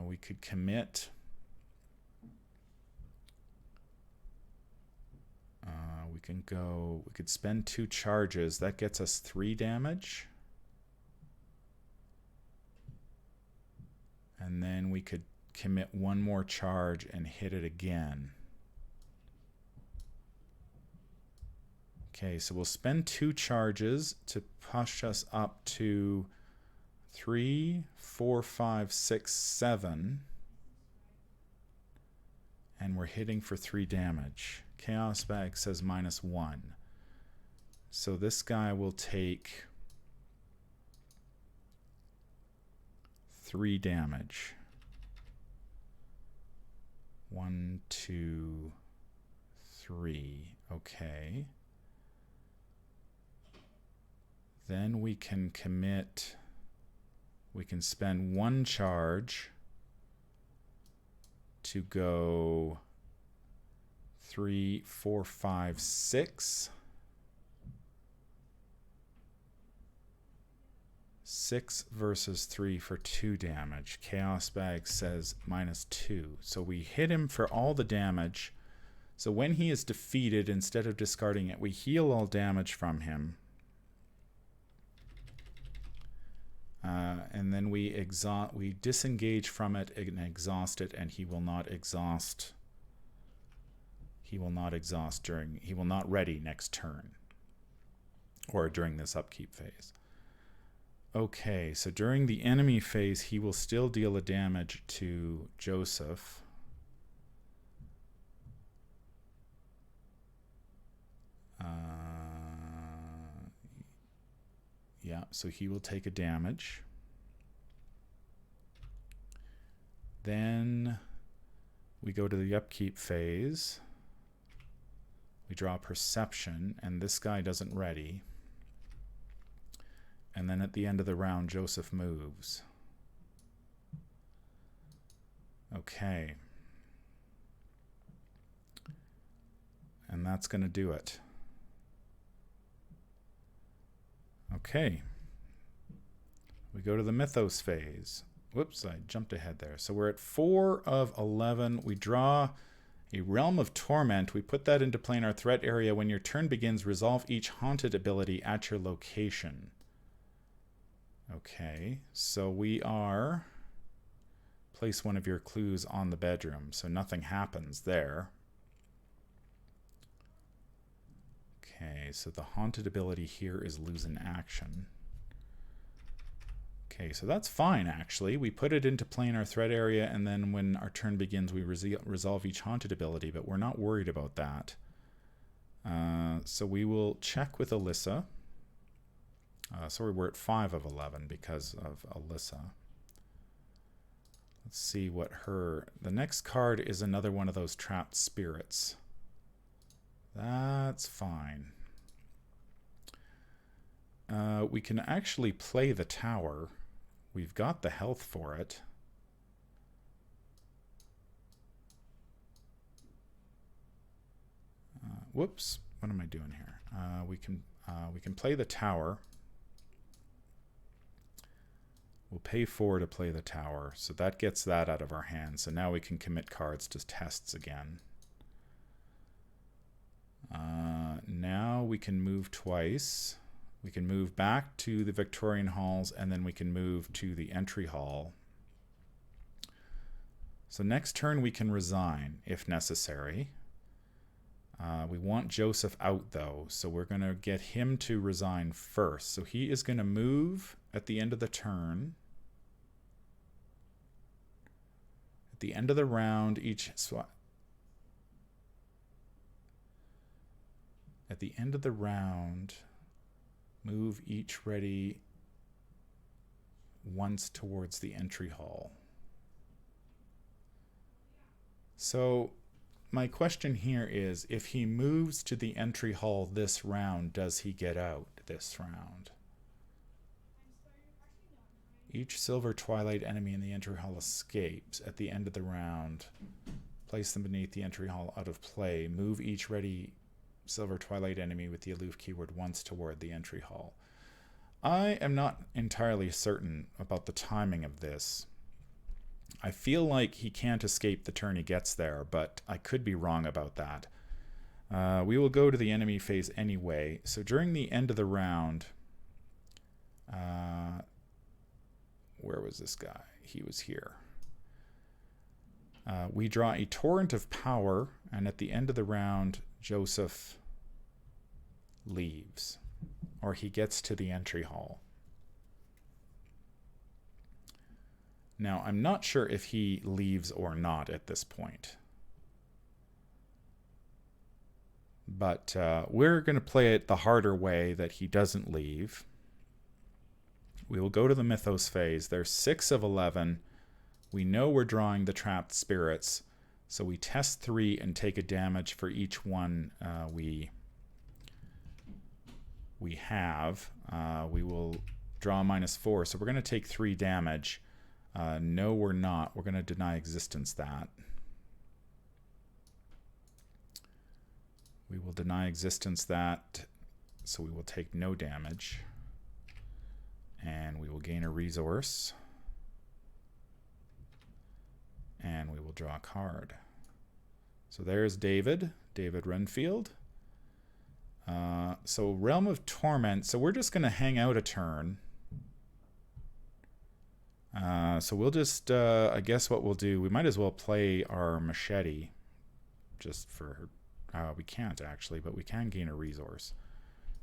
We could commit. We could spend 2 charges. That gets us 3 damage. And then we could commit 1 more charge and hit it again. Okay, so we'll spend 2 charges to push us up to 3, 4, 5, 6, 7. And we're hitting for 3 damage. Chaos Bag says -1. So this guy will take 3 damage. 1, 2, 3. Okay. Then we can commit. We can spend 1 charge to go 3, 4, 5, 6. 6 versus 3 for 2 damage. Chaos Bag says -2. So we hit him for all the damage. So when he is defeated, instead of discarding it, we heal all damage from him. And then we disengage from it and exhaust it, and he will not exhaust. He will not ready next turn or during this upkeep phase. Okay, so during the enemy phase, he will still deal a damage to Joseph. Yeah, so he will take a damage. Then we go to the upkeep phase. We draw Perception, and this guy doesn't ready. And then at the end of the round, Joseph moves. Okay. And that's going to do it. Okay. We go to the Mythos phase. Whoops, I jumped ahead there. So we're at 4 of 11. We draw a Realm of Torment. We put that into play in our threat area. When your turn begins, resolve each haunted ability at your location. Okay, so we are... Place one of your clues on the bedroom, so nothing happens there. Okay, so the haunted ability here is lose an action. Okay, so that's fine, actually. We put it into play in our threat area, and then when our turn begins, we resolve each haunted ability, but we're not worried about that. So we will check with Alyssa. Sorry, we're at 5 of 11 because of Alyssa. Let's see what her... The next card is another one of those trapped spirits. That's fine. We can actually play the tower. We've got the health for it. Whoops, what am I doing here? We can play the tower. We'll pay 4 to play the tower, so that gets that out of our hands. So now we can commit cards to tests again. Now we can move twice. We can move back to the Victorian halls, and then we can move to the entry hall. So next turn we can resign if necessary. We want Joseph out though, so we're going to get him to resign first. So he is going to move at the end of the turn. At the end of the round, at the end of the round, move each ready once towards the entry hall. So my question here is, if he moves to the entry hall this round, does he get out this round? Each Silver Twilight enemy in the entry hall escapes at the end of the round. Place them beneath the entry hall out of play. Move each ready Silver Twilight enemy with the aloof keyword once toward the entry hall. I am not entirely certain about the timing of this. I feel like he can't escape the turn he gets there, but I could be wrong about that. We will go to the enemy phase anyway. So during the end of the round, where was this guy? He was here. We draw a torrent of power, and at the end of the round, Joseph leaves, or he gets to the entry hall. Now, I'm not sure if he leaves or not at this point. But we're going to play it the harder way, that he doesn't leave. We will go to the Mythos phase. There's 6 of 11. We know we're drawing the trapped spirits, so we test 3 and take a damage for each one we have. We will draw -4, so we're going to take 3 damage. No, we're not. We're going to deny existence that. We will deny existence that, so we will take no damage. And we will gain a resource. And we will draw a card. So there's David Renfield. So Realm of Torment. So we're just going to hang out a turn. So we'll just, I guess what we'll do, we might as well play our machete. Just for, we can't actually, but we can gain a resource.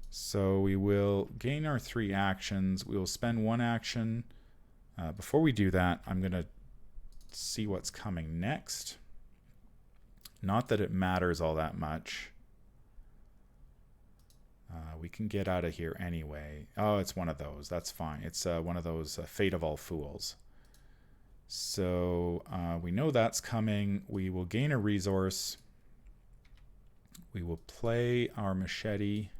So we will gain our 3 actions. We will spend 1 action. Before we do that, I'm going to see what's coming next. Not that it matters all that much. We can get out of here anyway. Oh, it's one of those. That's fine. It's one of those Fate of All Fools. So we know that's coming. We will gain a resource. We will play our machete.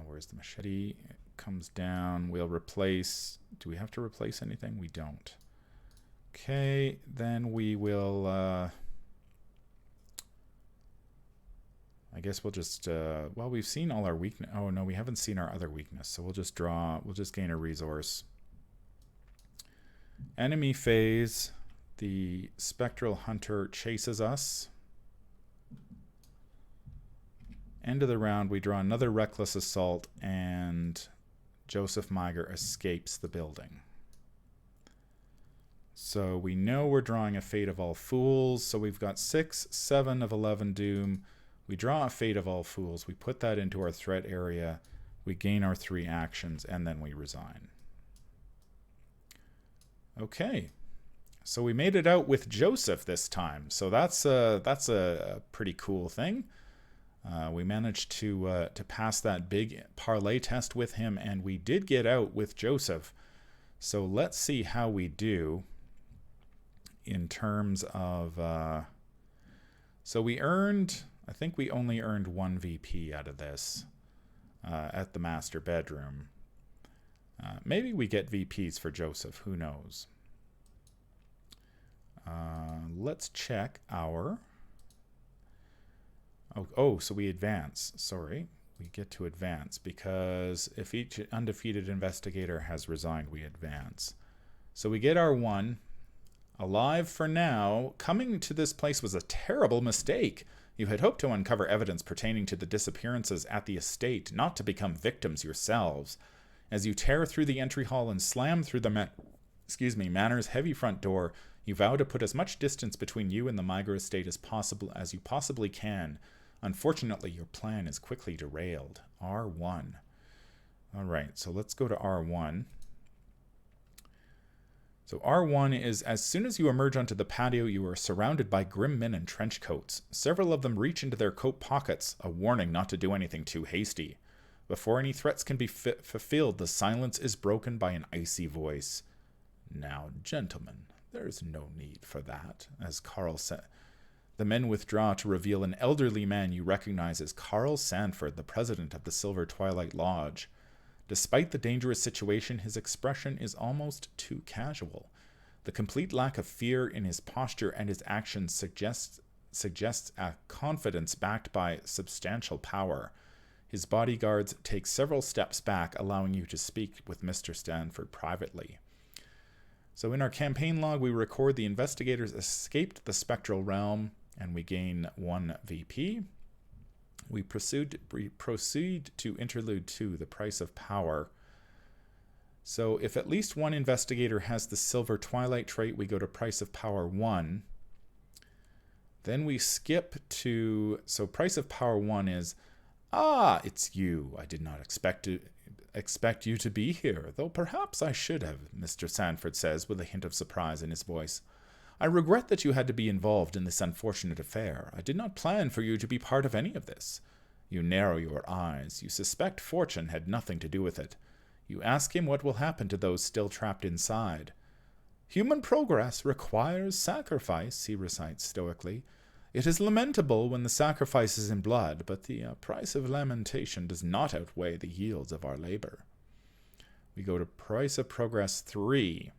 Where's the machete? It comes down. We'll replace. Do we have to replace anything? We don't. Okay, then we will. I guess we'll just. Well, we've seen all our weakness. Oh no, we haven't seen our other weakness. So we'll just draw. We'll just gain a resource. Enemy phase. The Spectral Hunter chases us. End of the round, we draw another Reckless Assault, and Joseph Miger escapes the building. So we know we're drawing a Fate of All Fools. So we've got 6, 7 of 11 Doom. We draw a Fate of All Fools. We put that into our threat area. We gain our 3 actions, and then we resign. Okay. So we made it out with Joseph this time. So that's a pretty cool thing. We managed to pass that big parlay test with him, and we did get out with Joseph. So let's see how we do in terms of... so we earned... I think we only earned 1 VP out of this at the master bedroom. Maybe we get VPs for Joseph. Who knows? Let's check our... so we advance. Sorry. We get to advance because if each undefeated investigator has resigned, we advance. So we get our 1. Alive for now. Coming to this place was a terrible mistake. You had hoped to uncover evidence pertaining to the disappearances at the estate, not to become victims yourselves. As you tear through the entry hall and slam through the Manor's heavy front door, you vow to put as much distance between you and the Miger estate as you possibly can. Unfortunately, your plan is quickly derailed. R1. All right, so let's go to R1. So R1 is, as soon as you emerge onto the patio, you are surrounded by grim men in trench coats. Several of them reach into their coat pockets, a warning not to do anything too hasty. Before any threats can be fulfilled, the silence is broken by an icy voice. Now, gentlemen, there is no need for that, as Carl said. The men withdraw to reveal an elderly man you recognize as Carl Sanford, the president of the Silver Twilight Lodge. Despite the dangerous situation, his expression is almost too casual. The complete lack of fear in his posture and his actions suggests a confidence backed by substantial power. His bodyguards take several steps back, allowing you to speak with Mr. Stanford privately. So in our campaign log, we record the investigators escaped the spectral realm, and we gain 1 VP. We proceed to Interlude 2, the price of power. So if at least one investigator has the Silver Twilight trait, we go to price of power 1. Then we skip to, so price of power 1 is, it's you. I did not expect you to be here, though perhaps I should have, Mr. Sanford says with a hint of surprise in his voice. I regret that you had to be involved in this unfortunate affair. I did not plan for you to be part of any of this. You narrow your eyes. You suspect fortune had nothing to do with it. You ask him what will happen to those still trapped inside. Human progress requires sacrifice, he recites stoically. It is lamentable when the sacrifice is in blood, but the price of lamentation does not outweigh the yields of our labor. We go to price of progress 3.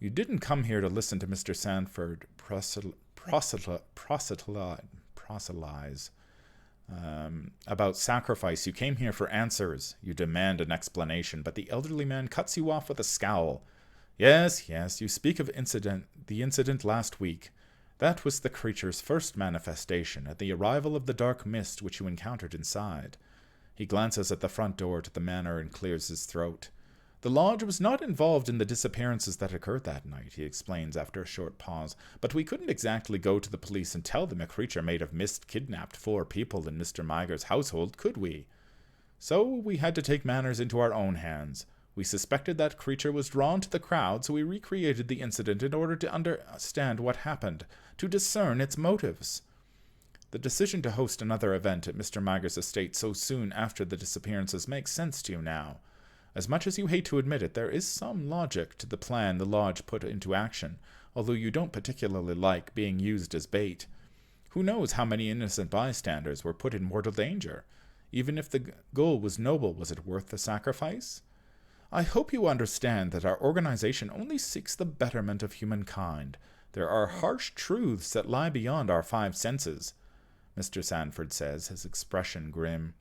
You didn't come here to listen to Mr. Sanford proselytize about sacrifice. You came here for answers. You demand an explanation, but the elderly man cuts you off with a scowl. Yes, you speak of the incident last week. That was the creature's first manifestation at the arrival of the dark mist which you encountered inside. He glances at the front door to the manor and clears his throat. The lodge was not involved in the disappearances that occurred that night, he explains after a short pause, but we couldn't exactly go to the police and tell them a creature made of mist kidnapped 4 people in Mr. Miger's household, could we? So we had to take matters into our own hands. We suspected that creature was drawn to the crowd, so we recreated the incident in order to understand what happened, to discern its motives. The decision to host another event at Mr. Miger's estate so soon after the disappearances makes sense to you now. As much as you hate to admit it, there is some logic to the plan the Lodge put into action, although you don't particularly like being used as bait. Who knows how many innocent bystanders were put in mortal danger? Even if the goal was noble, was it worth the sacrifice? I hope you understand that our organization only seeks the betterment of humankind. There are harsh truths that lie beyond our 5 senses, Mr. Sanford says, his expression grim.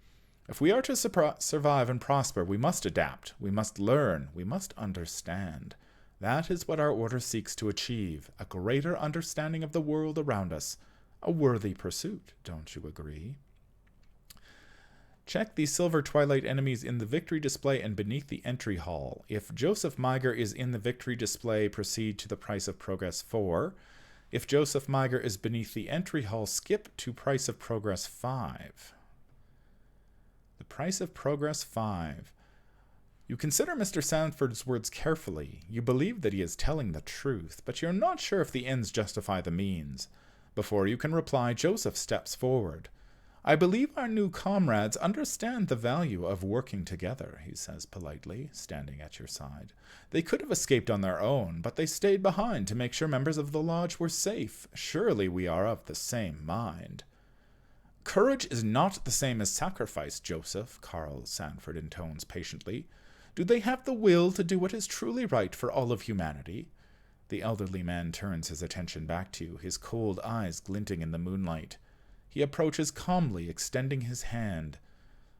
If we are to survive and prosper, we must adapt, we must learn, we must understand. That is what our order seeks to achieve, a greater understanding of the world around us. A worthy pursuit, don't you agree? Check the Silver Twilight enemies in the victory display and beneath the entry hall. If Joseph Miger is in the victory display, proceed to the price of progress 4. If Joseph Miger is beneath the entry hall, skip to price of progress 5. The price of progress 5. You consider Mr. Sanford's words carefully. You believe that he is telling the truth, but you're not sure if the ends justify the means. Before you can reply, Joseph steps forward. I believe our new comrades understand the value of working together, he says politely, standing at your side. They could have escaped on their own, but they stayed behind to make sure members of the lodge were safe. Surely we are of the same mind. Courage is not the same as sacrifice, Joseph, Carl Sanford intones patiently. Do they have the will to do what is truly right for all of humanity? The elderly man turns his attention back to you, his cold eyes glinting in the moonlight. He approaches calmly, extending his hand.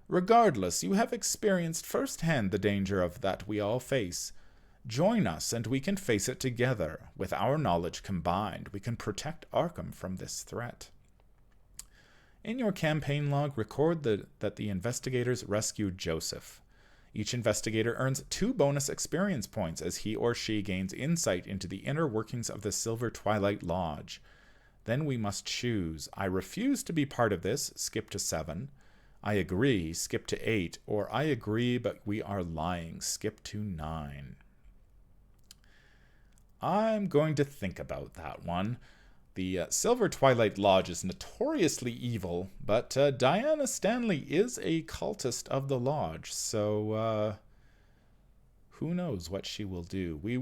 Regardless, you have experienced firsthand the danger of that we all face. Join us, and we can face it together. With our knowledge combined, we can protect Arkham from this threat. In your campaign log, record that the investigators rescued Joseph. Each investigator earns 2 bonus experience points as he or she gains insight into the inner workings of the Silver Twilight Lodge. Then we must choose. I refuse to be part of this, skip to 7. I agree, skip to 8. Or I agree, but we are lying, skip to 9. I'm going to think about that one. The Silver Twilight Lodge is notoriously evil, but Diana Stanley is a cultist of the Lodge, so who knows what she will do. I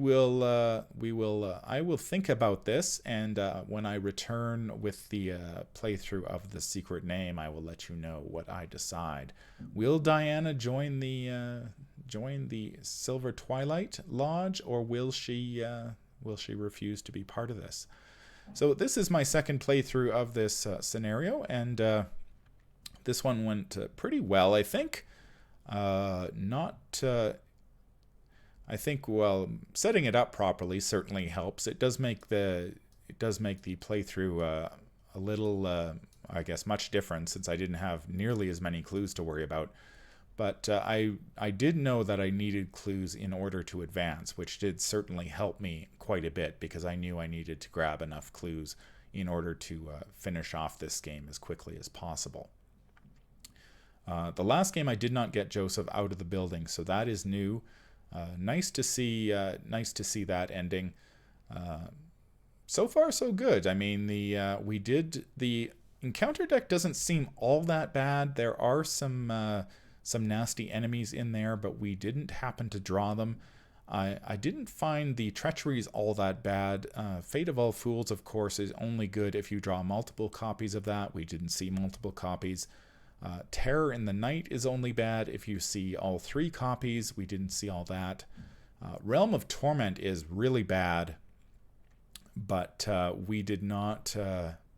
will think about this, and when I return with the playthrough of the secret name, I will let you know what I decide. Will Diana join the Silver Twilight Lodge, or will she refuse to be part of this? So this is my second playthrough of this scenario, and this one went pretty well, I think. Well, setting it up properly certainly helps. It does make the playthrough a little, I guess, much different, since I didn't have nearly as many clues to worry about. But I did know that I needed clues in order to advance, which did certainly help me quite a bit, because I knew I needed to grab enough clues in order to finish off this game as quickly as possible. The last game I did not get Joseph out of the building, so that is new. Nice to see that ending. So far, so good. I mean, the encounter deck doesn't seem all that bad. There are some nasty enemies in there, but we didn't happen to draw them. I didn't find the treacheries all that bad. Fate of All Fools, of course, is only good if you draw multiple copies of that. We didn't see multiple copies. Terror in the Night is only bad if you see all 3 copies. We didn't see all that. Realm of Torment is really bad, but we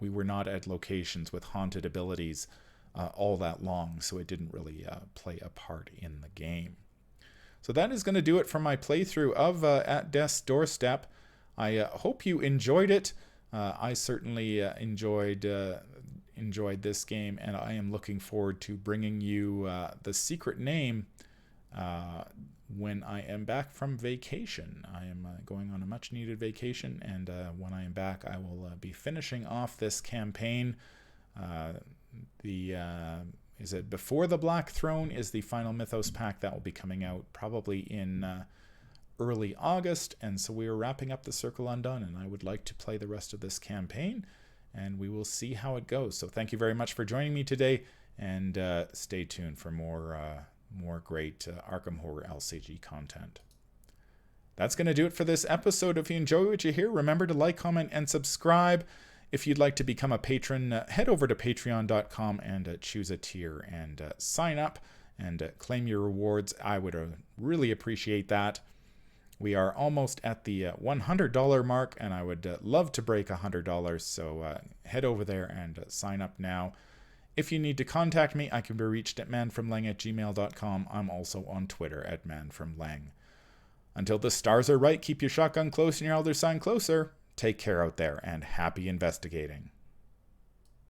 were not at locations with haunted abilities all that long, so it didn't really play a part in the game. So that is going to do it for my playthrough of At Death's Doorstep. I hope you enjoyed it. I certainly enjoyed this game, and I am looking forward to bringing you the secret name when I am back from vacation. I am going on a much needed vacation, and when I am back, I will be finishing off this campaign. Is it Before the Black Throne is the final Mythos pack that will be coming out probably in early August, and so we are wrapping up the Circle Undone, and I would like to play the rest of this campaign, and we will see how it goes. So thank you very much for joining me today, and stay tuned for more great Arkham Horror LCG content. That's going to do it for this episode. If you enjoy what you hear, remember to like, comment, and subscribe. If you'd like to become a patron, head over to patreon.com and choose a tier and sign up and claim your rewards. I would really appreciate that. We are almost at the $100 mark, and I would love to break $100, so head over there and sign up now. If you need to contact me, I can be reached at manfromleng@gmail.com. I'm also on Twitter at manfromleng. Until the stars are right, keep your shotgun close and your elder sign closer. Take care out there, and happy investigating.